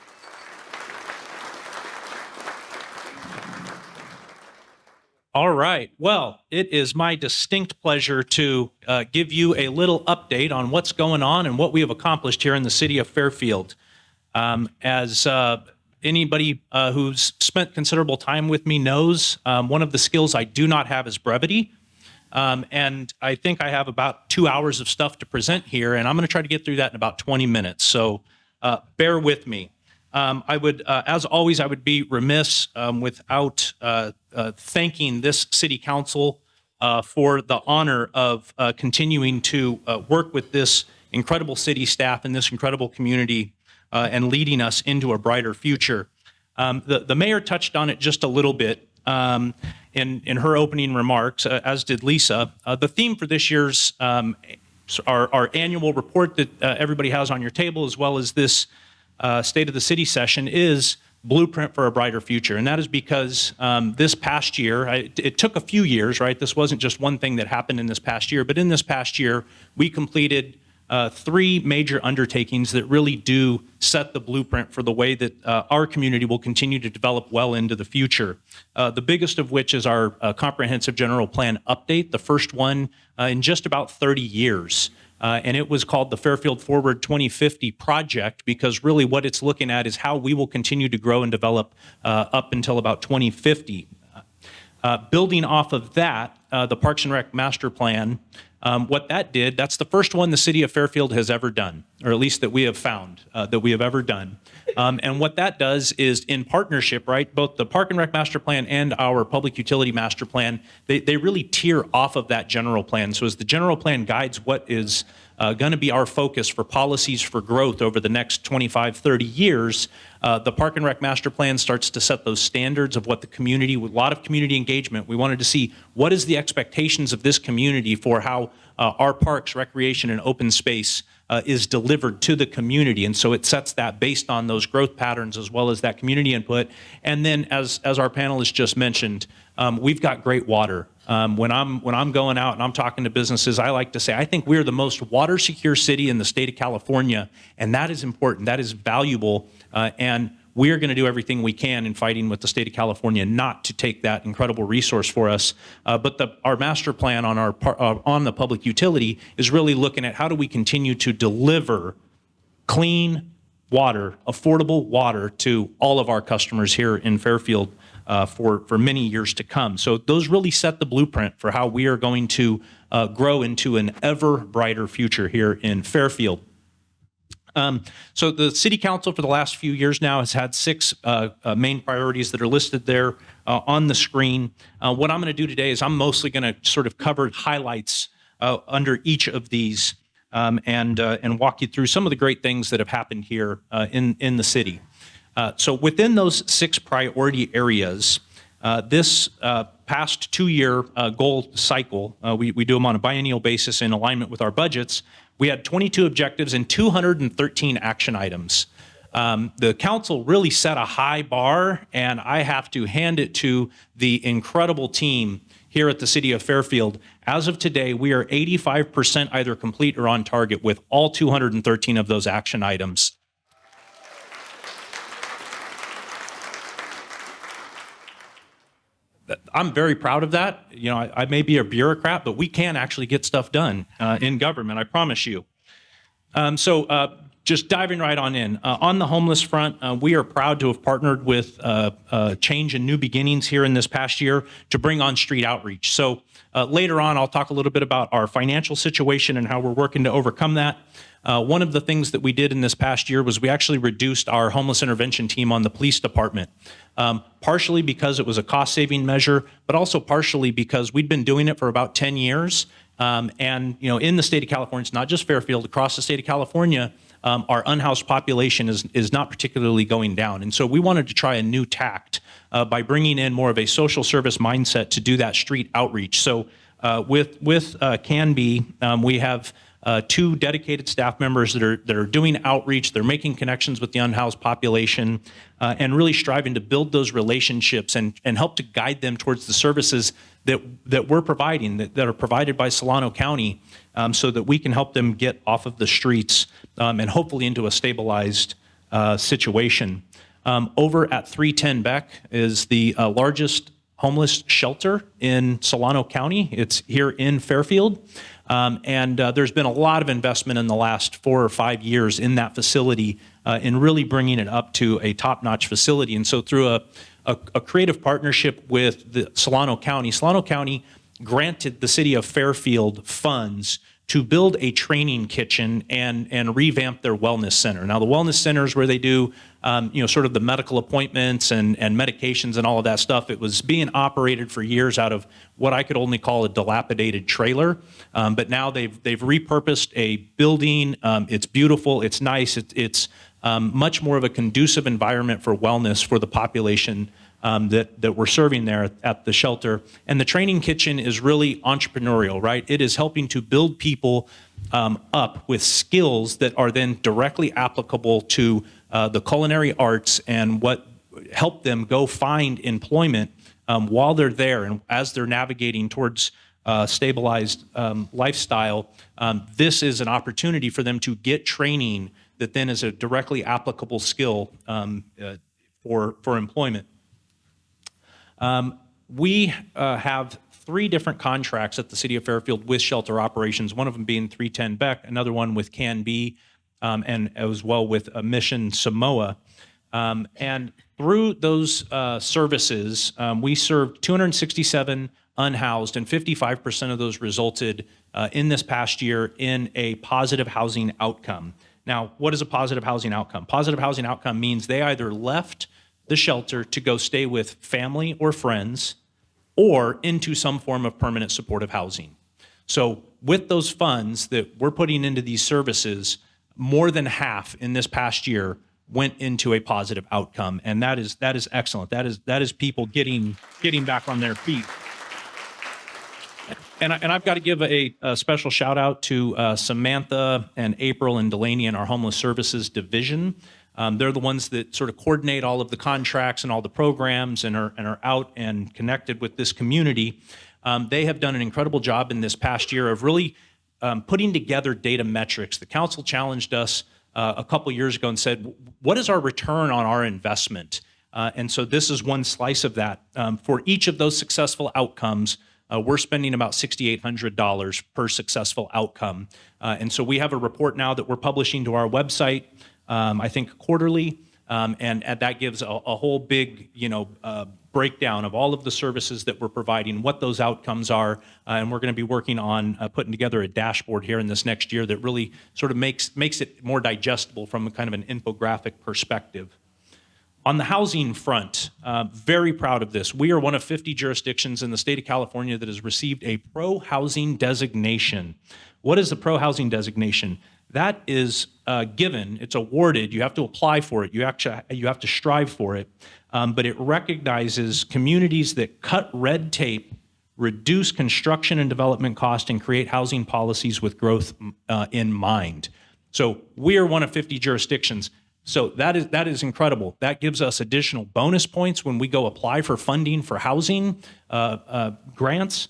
All right. Well, it is my distinct pleasure to give you a little update on what's going on and what we have accomplished here in the city of Fairfield. As anybody who's spent considerable time with me knows, one of the skills I do not have is brevity. And I think I have about 2 hours of stuff to present here, and I'm going to try to get through that in about 20 minutes. So bear with me. I would, as always, I would be remiss without thanking this city council for the honor of continuing to work with this incredible city staff and this incredible community and leading us into a brighter future. The mayor touched on it just a little bit in her opening remarks, as did Lisa. The theme for this year's our annual report that everybody has on your table, as well as this State of the City session, is Blueprint for a Brighter Future. And that is because this past year, it took a few years, right? This wasn't just one thing that happened in this past year, but in this past year, we completed 3 major undertakings that really do set the blueprint for the way that our community will continue to develop well into the future. The biggest of which is our comprehensive general plan update, the first one in just about 30 years. and it was called the Fairfield Forward 2050 project, because really what it's looking at is how we will continue to grow and develop up until about 2050. Building off of that, the Parks and Rec Master Plan, what that did, that's the first one the city of Fairfield has ever done, or at least that we have found that we have ever done. And what that does is, in partnership, right, both the Park and Rec Master Plan and our Public Utility Master Plan, they really tier off of that general plan. So as the general plan guides what is going to be our focus for policies for growth over the next 25, 30 years, the Park and Rec Master Plan starts to set those standards of what the community, with a lot of community engagement, we wanted to see what is the expectations of this community for how our parks, recreation, and open space is delivered to the community. And so it sets that based on those growth patterns as well as that community input. And then, as our panelists just mentioned, we've got great water. When I'm going out and I'm talking to businesses, I like to say, I think we're the most water secure city in the state of California, and that is important, that is valuable, and we are going to do everything we can in fighting with the state of California not to take that incredible resource for us. But our master plan on the public utility is really looking at how do we continue to deliver clean water, affordable water to all of our customers here in Fairfield for many years to come. So those really set the blueprint for how we are going to grow into an ever brighter future here in Fairfield. So the City Council for the last few years now has had 6 main priorities that are listed there on the screen. What I'm going to do today is I'm mostly going to sort of cover highlights under each of these and walk you through some of the great things that have happened here in the city. So within those 6 priority areas, this past 2-year goal cycle, we do them on a biennial basis in alignment with our budgets. We had 22 objectives and 213 action items. The council really set a high bar, and I have to hand it to the incredible team here at the city of Fairfield. As of today, we are 85% either complete or on target with all 213 of those action items. I'm very proud of that. You know, I may be a bureaucrat, but we can actually get stuff done in government, I promise you. Just diving right on in. On the homeless front, we are proud to have partnered with Change and New Beginnings here in this past year to bring on street outreach. So later on, I'll talk a little bit about our financial situation and how we're working to overcome that. One of the things that we did in this past year was we actually reduced our homeless intervention team on the police department, partially because it was a cost-saving measure, but also partially because we'd been doing it for about 10 years. And you know, in the state of California, it's not just Fairfield, across the state of California, our unhoused population is not particularly going down. And so we wanted to try a new tact by bringing in more of a social service mindset to do that street outreach. So with Canby, we have 2 dedicated staff members that are doing outreach. They're making connections with the unhoused population and really striving to build those relationships and help to guide them towards the services that we're providing, that are provided by Solano County, so that we can help them get off of the streets and hopefully into a stabilized situation. Over at 310 Beck is the largest homeless shelter in Solano County. It's here in Fairfield. There's been a lot of investment in the last 4 or 5 years in that facility in really bringing it up to a top-notch facility. And so through a creative partnership with the Solano County granted the city of Fairfield funds to build a training kitchen and revamp their wellness center. Now, the wellness center is where they do, sort of the medical appointments and medications and all of that stuff. It was being operated for years out of what I could only call a dilapidated trailer. But now they've repurposed a building. It's beautiful. It's nice. It's much more of a conducive environment for wellness for the population that we're serving there at the shelter. And the training kitchen is really entrepreneurial, right? It is helping to build people up with skills that are then directly applicable to the culinary arts and what help them go find employment while they're there and as they're navigating towards stabilized lifestyle. This is an opportunity for them to get training that then is a directly applicable skill for employment. We have 3 different contracts at the City of Fairfield with shelter operations, one of them being 310 Beck, another one with Can Be, and as well with Mission Samoa. And through those services, we served 267 unhoused, and 55% of those resulted in this past year in a positive housing outcome. Now, what is a positive housing outcome? Positive housing outcome means they either left the shelter to go stay with family or friends or into some form of permanent supportive housing. So with those funds that we're putting into these services, more than half in this past year went into a positive outcome, and that is excellent. That is people getting back on their feet. And I've got to give a special shout out to Samantha and April and Delaney in our homeless services division. They're the ones that sort of coordinate all of the contracts and all the programs and are out and connected with this community. They have done an incredible job in this past year of really putting together data metrics. The council challenged us a couple years ago and said, what is our return on our investment? And so this is one slice of that. For each of those successful outcomes, we're spending about $6,800 per successful outcome. And so we have a report now that we're publishing to our website, I think quarterly, and that gives a whole big, breakdown of all of the services that we're providing, what those outcomes are, and we're going to be working on putting together a dashboard here in this next year that really sort of makes it more digestible from a kind of an infographic perspective. On the housing front, very proud of this. We are one of 50 jurisdictions in the state of California that has received a pro-housing designation. What is the pro-housing designation? That is given, it's awarded, you have to apply for it, you have to strive for it, but it recognizes communities that cut red tape, reduce construction and development cost, and create housing policies with growth in mind. So we are one of 50 jurisdictions. So that is incredible. That gives us additional bonus points when we go apply for funding for housing grants.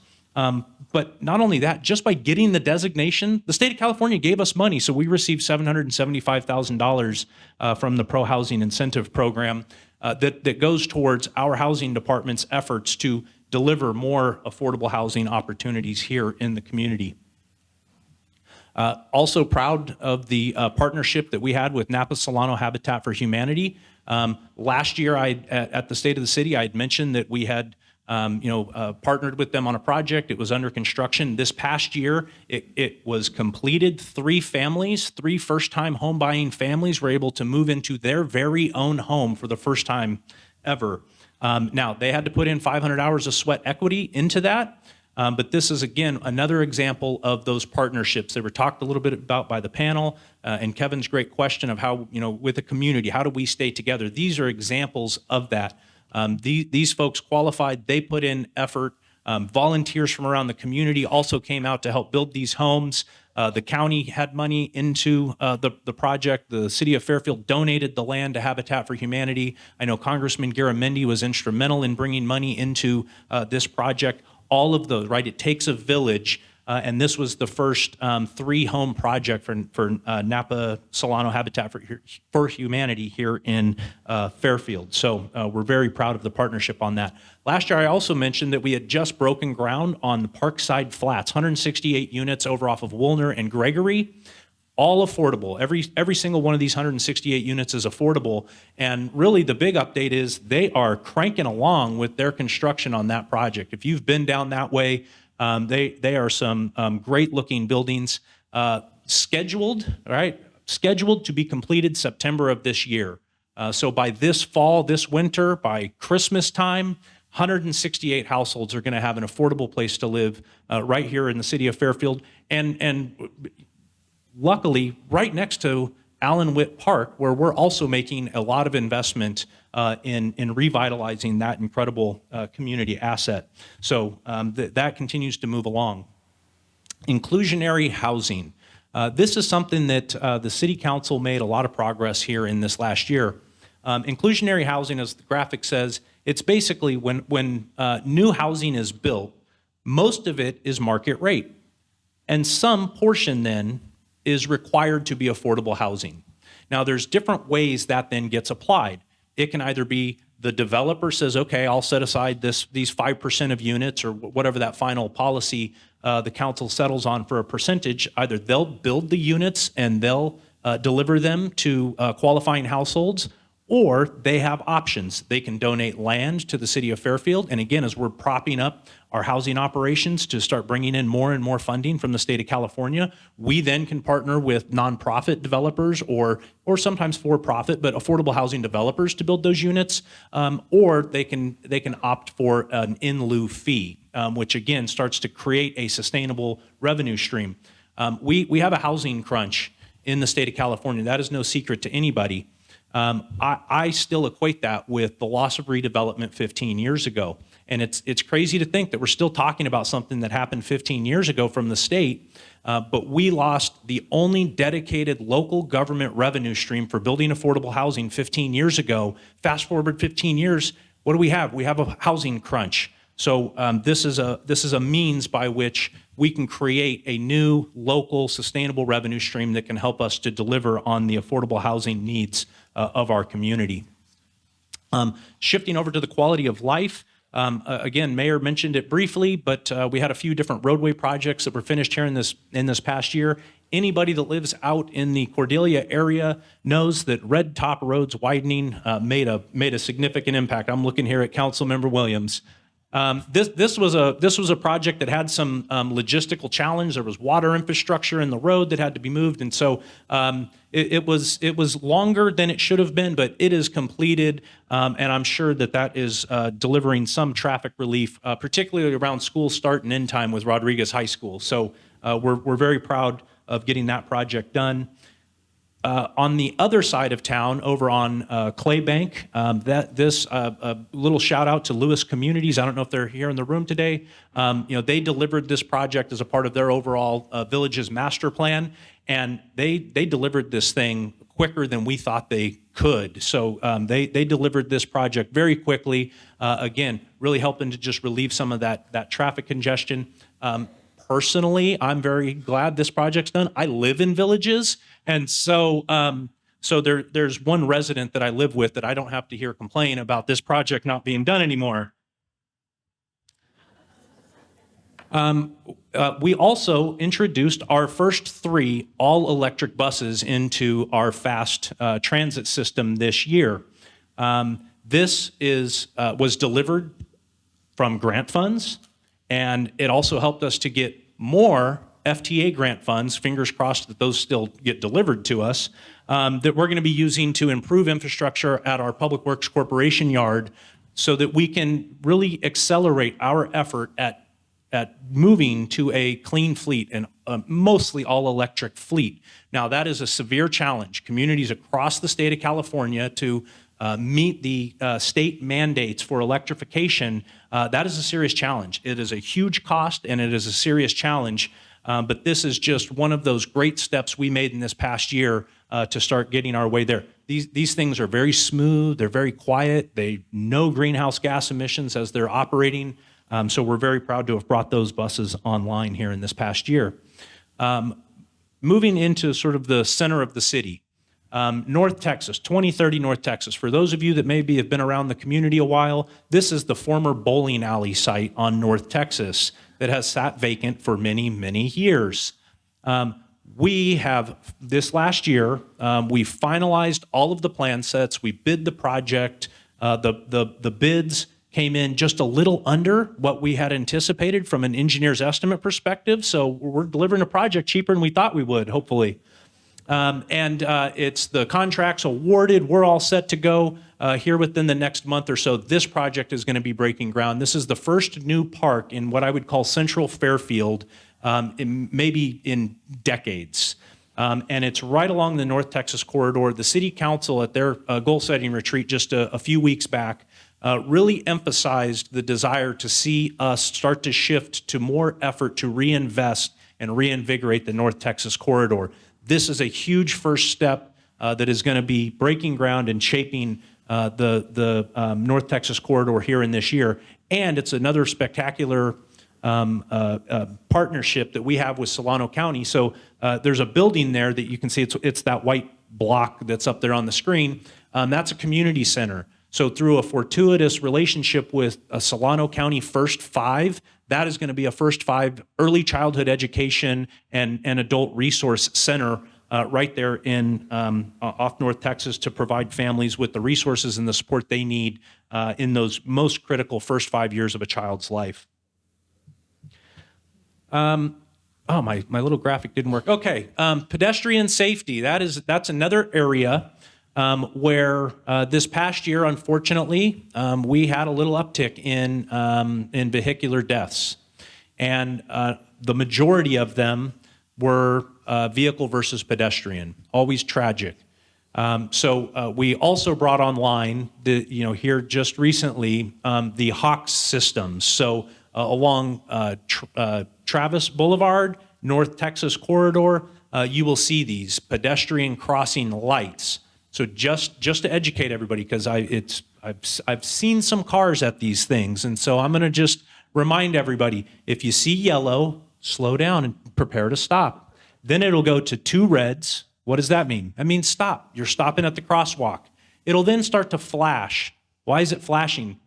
But not only that, just by getting the designation, the state of California gave us money. So we received $775,000 from the Pro Housing Incentive Program that goes towards our housing department's efforts to deliver more affordable housing opportunities here in the community. Also proud of the partnership that we had with Napa Solano Habitat for Humanity. Last year, at the State of the City, I had mentioned that we had partnered with them on a project. It was under construction. This past year, it was completed. 3 families, 3 first-time home buying families were able to move into their very own home for the first time ever. Now, they had to put in 500 hours of sweat equity into that. But this is, again, another example of those partnerships that were talked a little bit about by the panel, and Kevin's great question of how, with the community, how do we stay together? These are examples of that. These folks qualified, they put in effort. Volunteers from around the community also came out to help build these homes. The county had money into the project. The city of Fairfield donated the land to Habitat for Humanity. I know Congressman Garamendi was instrumental in bringing money into this project. All of those, right? It takes a village, and this was the first 3-home project for Napa Solano Habitat for Humanity here in Fairfield. So we're very proud of the partnership on that. Last year, I also mentioned that we had just broken ground on the Parkside Flats, 168 units over off of Woolner and Gregory. All affordable. Every single one of these 168 units is affordable. And really the big update is they are cranking along with their construction on that project. If you've been down that way, they are some great looking buildings scheduled to be completed September of this year. So by this fall, this winter, by Christmas time, 168 households are going to have an affordable place to live right here in the city of Fairfield. And luckily, right next to Allen Witt Park, where we're also making a lot of investment in revitalizing that incredible community asset. So that continues to move along. Inclusionary housing. This is something that the City Council made a lot of progress here in this last year. Inclusionary housing, as the graphic says, it's basically when new housing is built, most of it is market rate. And some portion then is required to be affordable housing. Now, there's different ways that then gets applied. It can either be the developer says, okay, I'll set aside these 5% of units or whatever that final policy the council settles on for a percentage. Either they'll build the units and they'll deliver them to qualifying households, or they have options. They can donate land to the city of Fairfield. And again, as we're propping up our housing operations to start bringing in more and more funding from the state of California, we then can partner with nonprofit developers or sometimes for-profit, but affordable housing developers to build those units, or they can opt for an in lieu fee, which again starts to create a sustainable revenue stream. We have a housing crunch in the state of California. That is no secret to anybody. I still equate that with the loss of redevelopment 15 years ago. And it's crazy to think that we're still talking about something that happened 15 years ago from the state, but we lost the only dedicated local government revenue stream for building affordable housing 15 years ago. Fast forward 15 years, what do we have? We have a housing crunch. So this is a means by which we can create a new local sustainable revenue stream that can help us to deliver on the affordable housing needs of our community. Shifting over to the quality of life, again, Mayor mentioned it briefly, but we had a few different roadway projects that were finished here in this past year. Anybody that lives out in the Cordelia area knows that Red Top Road's widening made a significant impact. I'm looking here at Councilmember Williams. This was a project that had some logistical challenge. There was water infrastructure in the road that had to be moved, and so it was longer than it should have been, but it is completed, and I'm sure that is delivering some traffic relief, particularly around school start and end time with Rodriguez High School. So we're very proud of getting that project done. On the other side of town, over on Claybank, little shout out to Lewis Communities. I don't know if they're here in the room today. They delivered this project as a part of their overall Villages master plan, and they delivered this thing quicker than we thought they could. So they delivered this project very quickly. Again, really helping to just relieve some of that traffic congestion. Personally, I'm very glad this project's done. I live in Villages, and so there's one resident that I live with that I don't have to hear complain about this project not being done anymore. We also introduced our first 3 all-electric buses into our fast transit system this year. This was delivered from grant funds, and it also helped us to get more FTA grant funds, fingers crossed that those still get delivered to us, that we're going to be using to improve infrastructure at our Public Works Corporation yard so that we can really accelerate our effort at moving to a clean fleet and mostly all-electric fleet. Now, that is a severe challenge. Communities across the state of California to meet the state mandates for electrification, that is a serious challenge. It is a huge cost and it is a serious challenge, but this is just one of those great steps we made in this past year to start getting our way there. These things are very smooth, they're very quiet, no greenhouse gas emissions as they're operating, so we're very proud to have brought those buses online here in this past year. Moving into sort of the center of the city. North Texas, 2030 North Texas. For those of you that maybe have been around the community a while, this is the former bowling alley site on North Texas that has sat vacant for many, many years. We have, this last year, we finalized all of the plan sets. We bid the project. The bids came in just a little under what we had anticipated from an engineer's estimate perspective. So we're delivering a project cheaper than we thought we would, hopefully. It's the contracts awarded. We're all set to go here within the next month or so. This project is going to be breaking ground. This is the first new park in what I would call Central Fairfield, maybe in decades. And it's right along the North Texas corridor. The city council at their goal-setting retreat just a few weeks back really emphasized the desire to see us start to shift to more effort to reinvest and reinvigorate the North Texas corridor. This is a huge first step that is going to be breaking ground and shaping the North Texas corridor here in this year. And it's another spectacular partnership that we have with Solano County. So there's a building there that you can see. It's that white block that's up there on the screen. That's a community center. So through a fortuitous relationship with a Solano County First Five, that is going to be a First Five early childhood education and adult resource center right there in off North Texas to provide families with the resources and the support they need in those most critical first 5 years of a child's life. Oh, my little graphic didn't work. Okay, pedestrian safety. That's another area where this past year, unfortunately, we had a little uptick in vehicular deaths, and the majority of them were vehicle versus pedestrian. Always tragic. So we also brought online here just recently the Hawks systems. So along Travis Boulevard, North Texas corridor, you will see these pedestrian crossing lights. So just to educate everybody, because I've seen some cars at these things, and so I'm going to just remind everybody: if you see yellow, slow down and prepare to stop. Then it'll go to 2 reds. What does that mean? That means stop. You're stopping at the crosswalk. It'll then start to flash. Why is it flashing?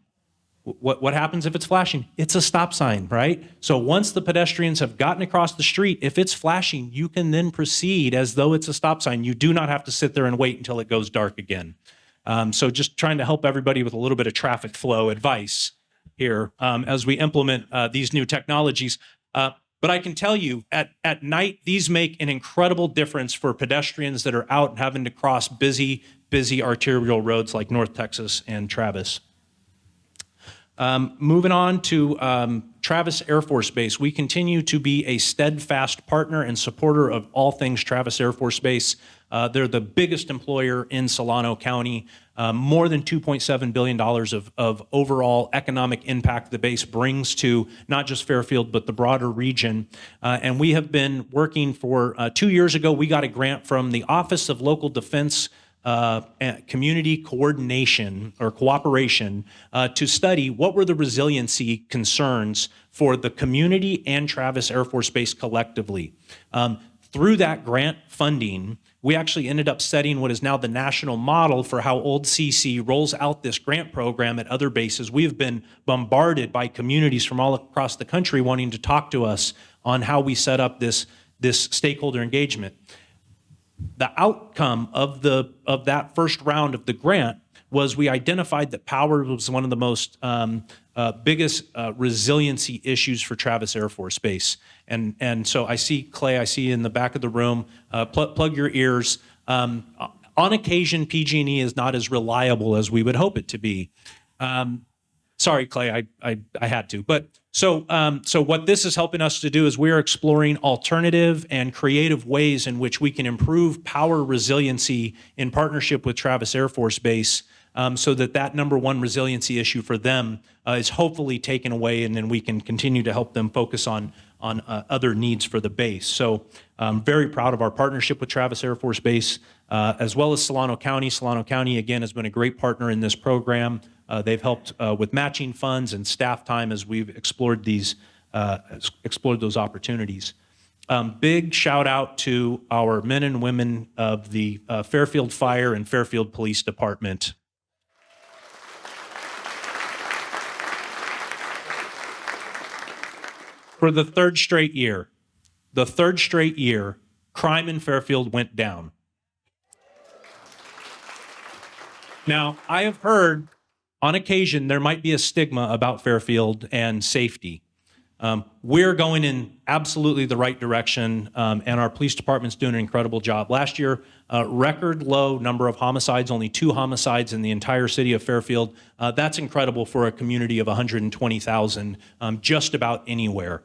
What happens if it's flashing? It's a stop sign, right? So once the pedestrians have gotten across the street, if it's flashing, you can then proceed as though it's a stop sign. You do not have to sit there and wait until it goes dark again. So just trying to help everybody with a little bit of traffic flow advice here as we implement these new technologies. But I can tell you, at night, these make an incredible difference for pedestrians that are out having to cross busy arterial roads like North Texas and Travis. Moving on to Travis Air Force Base, we continue to be a steadfast partner and supporter of all things Travis Air Force Base. They're the biggest employer in Solano County, more than $2.7 billion of overall economic impact the base brings to not just Fairfield, but the broader region. And we have been working for 2 years ago, we got a grant from the Office of Local Defense Community Coordination or Cooperation to study what were the resiliency concerns for the community and Travis Air Force Base collectively. Through that grant funding, we actually ended up setting what is now the national model for how Old CC rolls out this grant program at other bases. We have been bombarded by communities from all across the country wanting to talk to us on how we set up this stakeholder engagement. The outcome of that first round of the grant was we identified that power was one of the most biggest resiliency issues for Travis Air Force Base. And so I see Clay, I see you in the back of the room, plug your ears. On occasion, PG&E is not as reliable as we would hope it to be. Sorry, Clay, I had to. But so what this is helping us to do is we're exploring alternative and creative ways in which we can improve power resiliency in partnership with Travis Air Force Base, so that number one resiliency issue for them is hopefully taken away, and then we can continue to help them focus on other needs for the base. So I'm very proud of our partnership with Travis Air Force Base, as well as Solano County. Solano County, again, has been a great partner in this program. They've helped with matching funds and staff time as we've explored those opportunities. Big shout out to our men and women of the Fairfield Fire and Fairfield Police Department. For the third straight year, crime in Fairfield went down. Now, I have heard on occasion there might be a stigma about Fairfield and safety. We're going in absolutely the right direction, and our police department's doing an incredible job. Last year, record low number of homicides, only 2 homicides in the entire city of Fairfield. That's incredible for a community of 120,000, just about anywhere.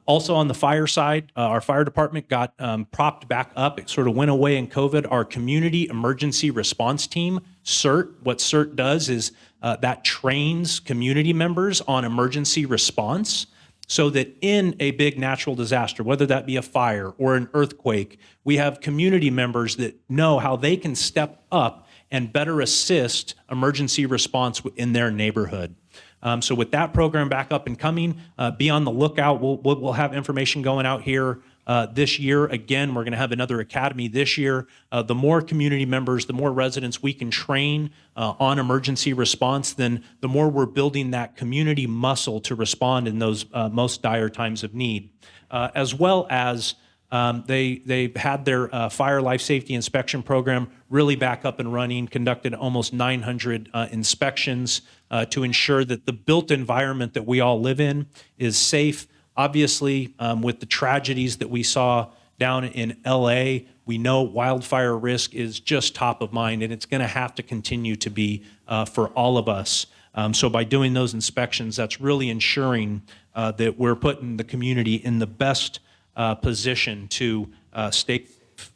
Also on the fire side, our fire department got propped back up. It sort of went away in COVID. Our community emergency response team, CERT, what CERT does is that trains community members on emergency response so that in a big natural disaster, whether that be a fire or an earthquake, we have community members that know how they can step up and better assist emergency response in their neighborhood. So with that program back up and coming, be on the lookout. We'll have information going out here this year. Again, we're going to have another academy this year. The more community members, the more residents we can train on emergency response, then the more we're building that community muscle to respond in those most dire times of need. As well as they had their fire life safety inspection program really back up and running, conducted almost 900 inspections to ensure that the built environment that we all live in is safe. Obviously, with the tragedies that we saw down in LA, we know wildfire risk is just top of mind, and it's going to have to continue to be for all of us. So by doing those inspections, that's really ensuring that we're putting the community in the best position to stay safe.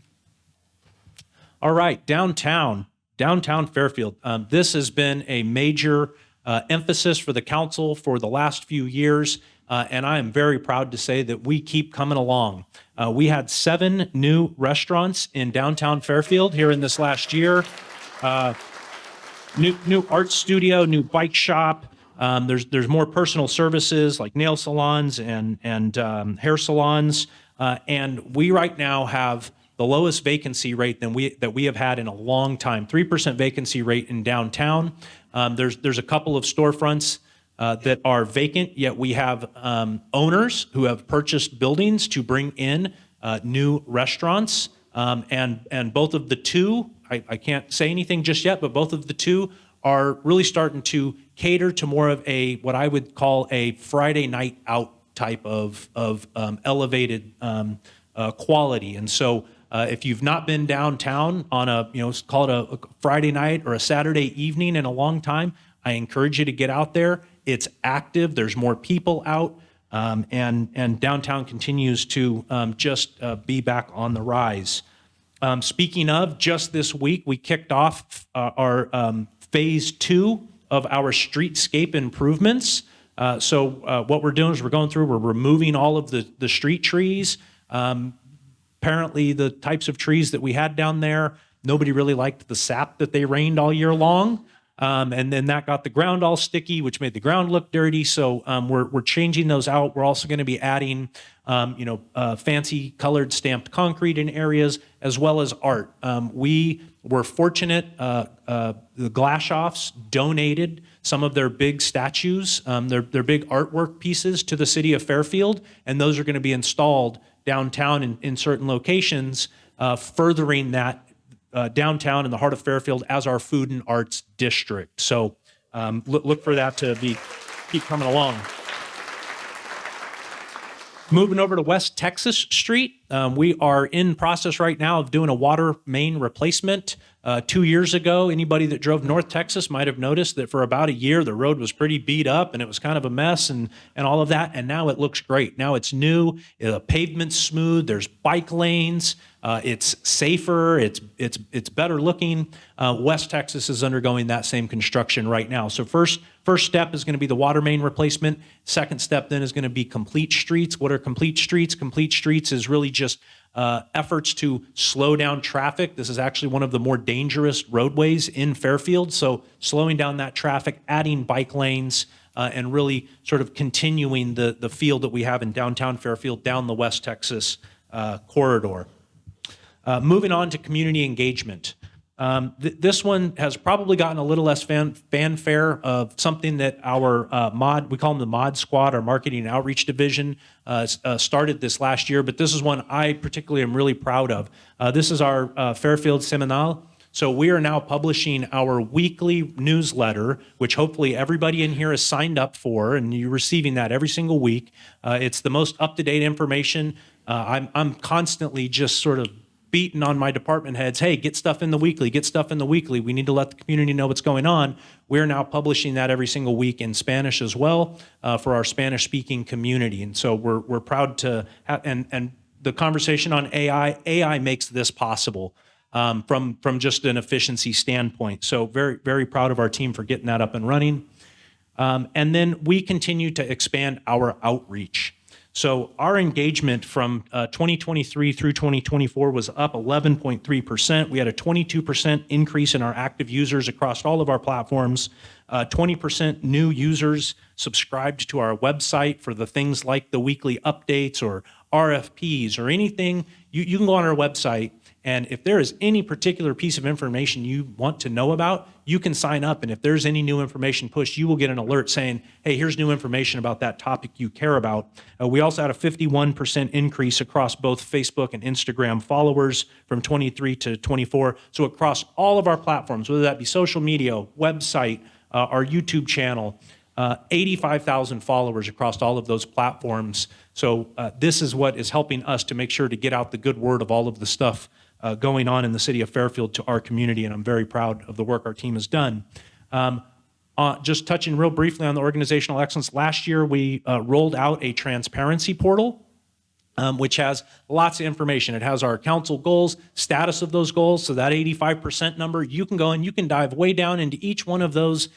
All right, downtown Fairfield. This has been a major emphasis for the council for the last few years, and I am very proud to say that we keep coming along. We had 7 new restaurants in downtown Fairfield here in this last year. New art studio, new bike shop. There's more personal services like nail salons and hair salons, and we right now have the lowest vacancy rate that we have had in a long time. 3% vacancy rate in downtown. There's a couple of storefronts that are vacant, yet we have owners who have purchased buildings to bring in new restaurants, and both of the two, I can't say anything just yet, but both of the two are really starting to cater to more of a what I would call a Friday night out type of elevated quality. And so if you've not been downtown on call it a Friday night or a Saturday evening in a long time, I encourage you to get out there. It's active. There's more people out, and downtown continues to just be back on the rise. Speaking of, just this week, we kicked off our phase 2 of our streetscape improvements. So what we're doing is we're removing all of the street trees. Apparently the types of trees that we had down there, nobody really liked the sap that they rained all year long. And then that got the ground all sticky, which made the ground look dirty. So we're changing those out. We're also going to be adding, fancy colored stamped concrete in areas, as well as art. We were fortunate. The Glashoffs donated some of their big statues, their big artwork pieces to the city of Fairfield, and those are going to be installed downtown in certain locations, furthering that downtown in the heart of Fairfield as our food and arts district. So look for that to keep coming along. Moving over to West Texas Street, we are in process right now of doing a water main replacement. 2 years ago, anybody that drove North Texas might have noticed that for about a year, the road was pretty beat up and it was kind of a mess and all of that. And now it looks great. Now it's new, the pavement's smooth, there's bike lanes, it's safer, it's better looking. West Texas is undergoing that same construction right now. So first step is going to be the water main replacement. Second step then is going to be complete streets. What are complete streets? Complete streets is really just efforts to slow down traffic. This is actually one of the more dangerous roadways in Fairfield. So slowing down that traffic, adding bike lanes, and really sort of continuing the field that we have in downtown Fairfield down the West Texas corridor. Moving on to community engagement. This one has probably gotten a little less fanfare of something that our we call them the Mod Squad, our marketing and outreach division, started this last year, but this is one I particularly am really proud of. This is our Fairfield Seminal. So we are now publishing our weekly newsletter, which hopefully everybody in here is signed up for, and you're receiving that every single week. It's the most up-to-date information. I'm constantly just sort of beating on my department heads, hey, get stuff in the weekly, get stuff in the weekly. We need to let the community know what's going on. We're now publishing that every single week in Spanish as well for our Spanish-speaking community. And so we're proud to have, and the conversation on AI makes this possible from just an efficiency standpoint. So very, very proud of our team for getting that up and running. And then we continue to expand our outreach. So our engagement from 2023 through 2024 was up 11.3%. We had a 22% increase in our active users across all of our platforms. 20% new users subscribed to our website for the things like the weekly updates or RFPs or anything. You can go on our website, and if there is any particular piece of information you want to know about, you can sign up. And if there's any new information pushed, you will get an alert saying, hey, here's new information about that topic you care about. We also had a 51% increase across both Facebook and Instagram followers from 23 to 24. So across all of our platforms, whether that be social media, website, our YouTube channel, 85,000 followers across all of those platforms. So this is what is helping us to make sure to get out the good word of all of the stuff going on in the city of Fairfield to our community, and I'm very proud of the work our team has done. Just touching real briefly on the organizational excellence, last year we rolled out a transparency portal, which has lots of information. It has our council goals, status of those goals, so that 85% number, you can go and you can dive way down into each one of those.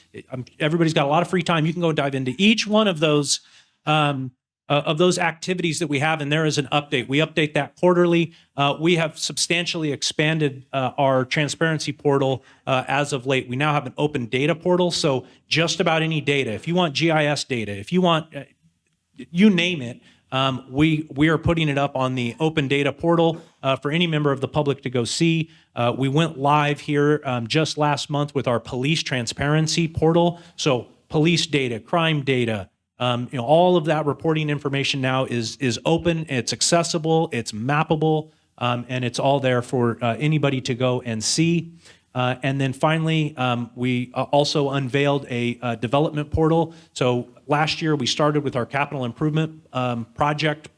Everybody's got a lot of free time. You can go dive into each one of those activities that we have, and there is an update. We update that quarterly. We have substantially expanded our transparency portal as of late. We now have an open data portal, so just about any data. If you want GIS data, if you want, you name it, we are putting it up on the open data portal for any member of the public to go see. We went live here just last month with our police transparency portal. So police data, crime data, all of that reporting information now is open, it's accessible, it's mappable, and it's all there for anybody to go and see. And then finally, we also unveiled a development portal. So last year we started with our capital improvement project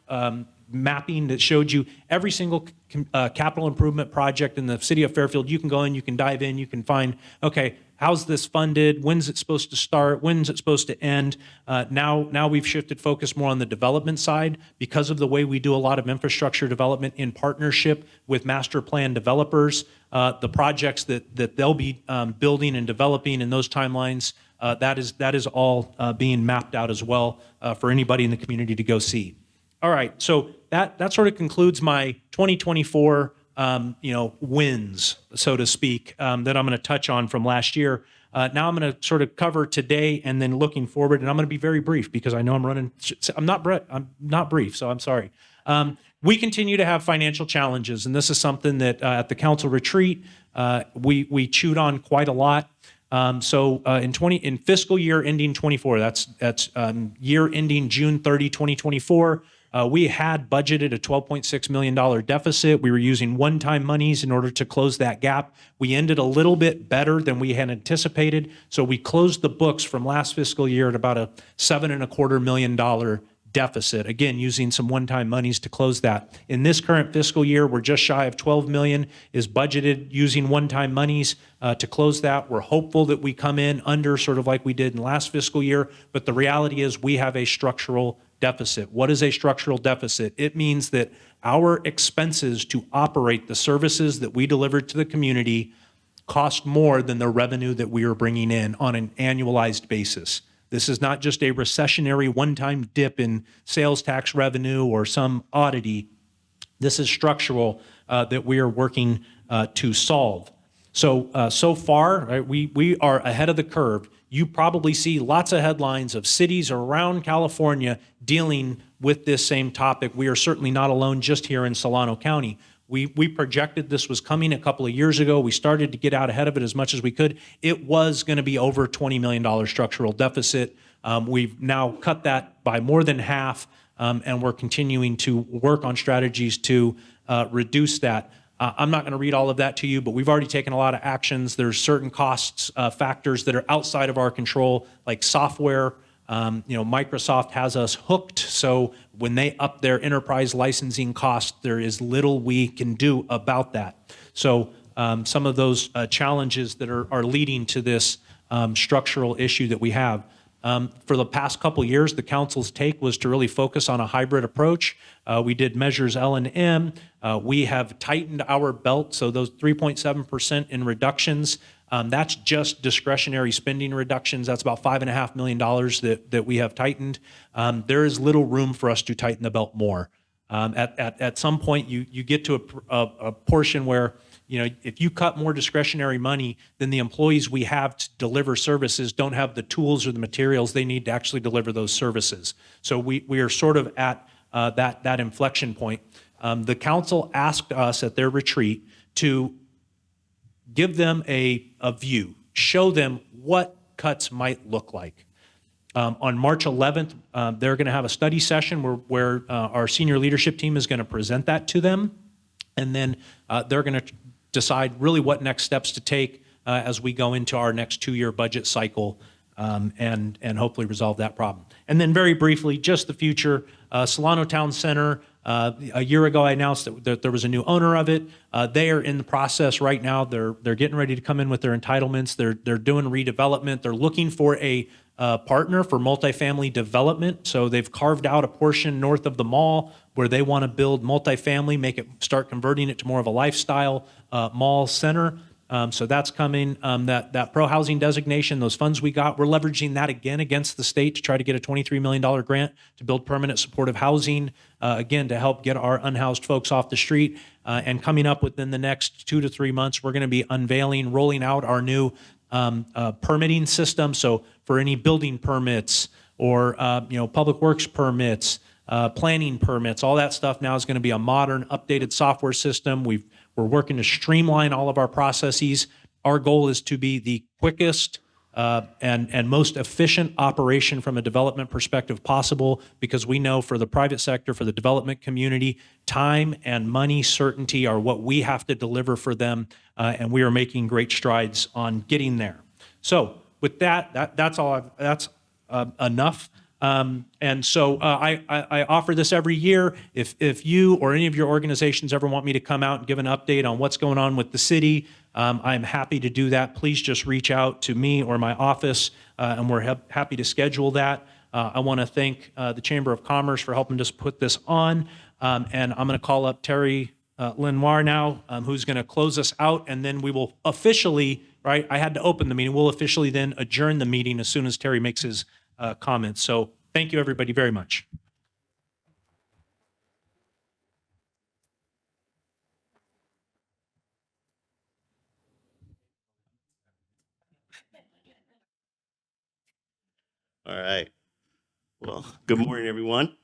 mapping that showed you every single capital improvement project in the city of Fairfield. You can go in, you can dive in, you can find, okay, how's this funded? When's it supposed to start? When's it supposed to end? Now we've shifted focus more on the development side because of the way we do a lot of infrastructure development in partnership with master plan developers. The projects that they'll be building and developing in those timelines, that is all being mapped out as well for anybody in the community to go see. All right, so that sort of concludes my 2024 wins, so to speak, that I'm going to touch on from last year. Now I'm going to sort of cover today and then looking forward, and I'm going to be very brief because I know I'm not brief, so I'm sorry. We continue to have financial challenges, and this is something that at the council retreat we chewed on quite a lot. So in fiscal year ending 24, that's year ending June 30, 2024. We had budgeted a $12.6 million deficit. We were using one-time monies in order to close that gap. We ended a little bit better than we had anticipated. So we closed the books from last fiscal year at about a $7.25 million deficit, again, using some one-time monies to close that. In this current fiscal year, we're just shy of 12 million is budgeted using one-time monies to close that. We're hopeful that we come in under sort of like we did in last fiscal year, but the reality is we have a structural deficit. What is a structural deficit? It means that our expenses to operate the services that we deliver to the community cost more than the revenue that we are bringing in on an annualized basis. This is not just a recessionary one-time dip in sales tax revenue or some oddity. This is structural that we are working to solve. So far, right, we are ahead of the curve. You probably see lots of headlines of cities around California dealing with this same topic. We are certainly not alone just here in Solano County. We projected this was coming a couple of years ago. We started to get out ahead of it as much as we could. It was going to be over $20 million structural deficit. We've now cut that by more than half, and we're continuing to work on strategies to reduce that. I'm not going to read all of that to you, but we've already taken a lot of actions. There's certain costs, factors that are outside of our control, like software. Microsoft has us hooked, so when they up their enterprise licensing costs, there is little we can do about that. So some of those challenges that are leading to this structural issue that we have. For the past couple years, the council's take was to really focus on a hybrid approach. We did measures L&M. We have tightened our belt, so those 3.7% in reductions That's just discretionary spending reductions. That's about $5.5 million that we have tightened. There is little room for us to tighten the belt more. At some point, you get to a portion where, if you cut more discretionary money, then the employees we have to deliver services don't have the tools or the materials they need to actually deliver those services. So we are sort of at that inflection point. The council asked us at their retreat to give them a view, show them what cuts might look like. On March 11th, they're going to have a study session where our senior leadership team is going to present that to them, and then they're going to decide really what next steps to take as we go into our next 2-year budget cycle, and hopefully resolve that problem. And then very briefly, just the future, Solano Town Center. A year ago, I announced that there was a new owner of it. They are in the process right now. They're getting ready to come in with their entitlements. They're doing redevelopment. They're looking for a partner for multifamily development. So they've carved out a portion north of the mall where they want to build multifamily, start converting it to more of a lifestyle mall center. So that's coming. That pro-housing designation, those funds we got, we're leveraging that again against the state to try to get a $23 million grant to build permanent supportive housing, again, to help get our unhoused folks off the street. And coming up within the next 2 to 3 months, we're going to be rolling out our new permitting system. So for any building permits or public works permits, planning permits, all that stuff now is going to be a modern, updated software system. We're working to streamline all of our processes. Our goal is to be the quickest and most efficient operation from a development perspective possible, because we know for the private sector, for the development community, time and money certainty are what we have to deliver for them, and we are making great strides on getting there. So with that's all. That's enough. And so I offer this every year. If you or any of your organizations ever want me to come out and give an update on what's going on with the city, I'm happy to do that. Please just reach out to me or my office, and we're happy to schedule that. I want to thank the Chamber of Commerce for helping us put this on. And I'm going to call up Terry Lenoir now, who's going to close us out, and then we will officially, right, I had to open the meeting, we'll officially then adjourn the meeting as soon as Terry makes his comments. So thank you, everybody, very much. All right. Well, good morning, everyone.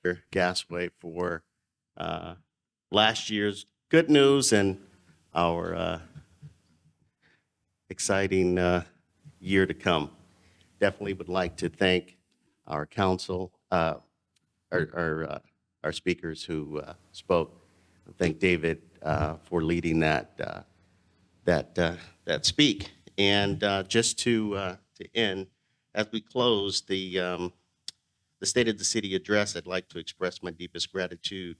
Manager Gassaway for last year's good news and our exciting year to come. Definitely would like to thank our council, our speakers who spoke. Thank David for leading that speak. And just to end, as we close the State of the City address, I'd like to express my deepest gratitude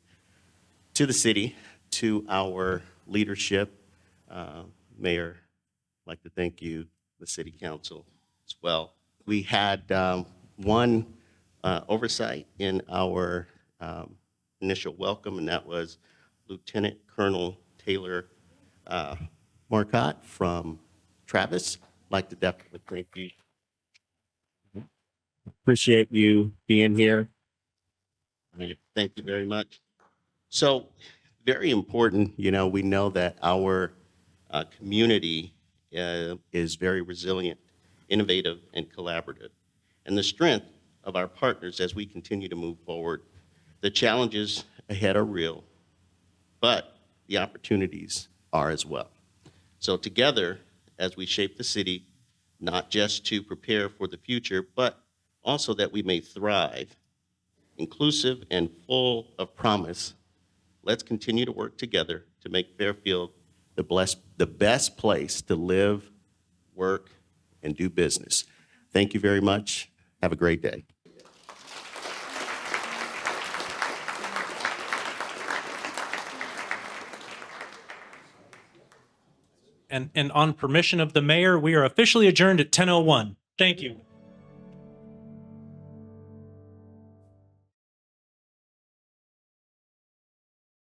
to the city, to our leadership. Mayor, I'd like to thank you, the City Council as well. We had one oversight in our initial welcome, and that was Lieutenant Colonel Taylor Marcotte from Travis. I'd like to definitely thank you. Appreciate you being here. Thank you very much. So, very important, we know that our community is very resilient, innovative, and collaborative. And the strength of our partners as we continue to move forward. The challenges ahead are real, but the opportunities are as well. So together, as we shape the city, not just to prepare for the future, but also that we may thrive, inclusive and full of promise, let's continue to work together to make Fairfield the best place to live, work, and do business. Thank you very much. Have a great day. And on permission of the mayor, we are officially adjourned at 10:01. Thank you.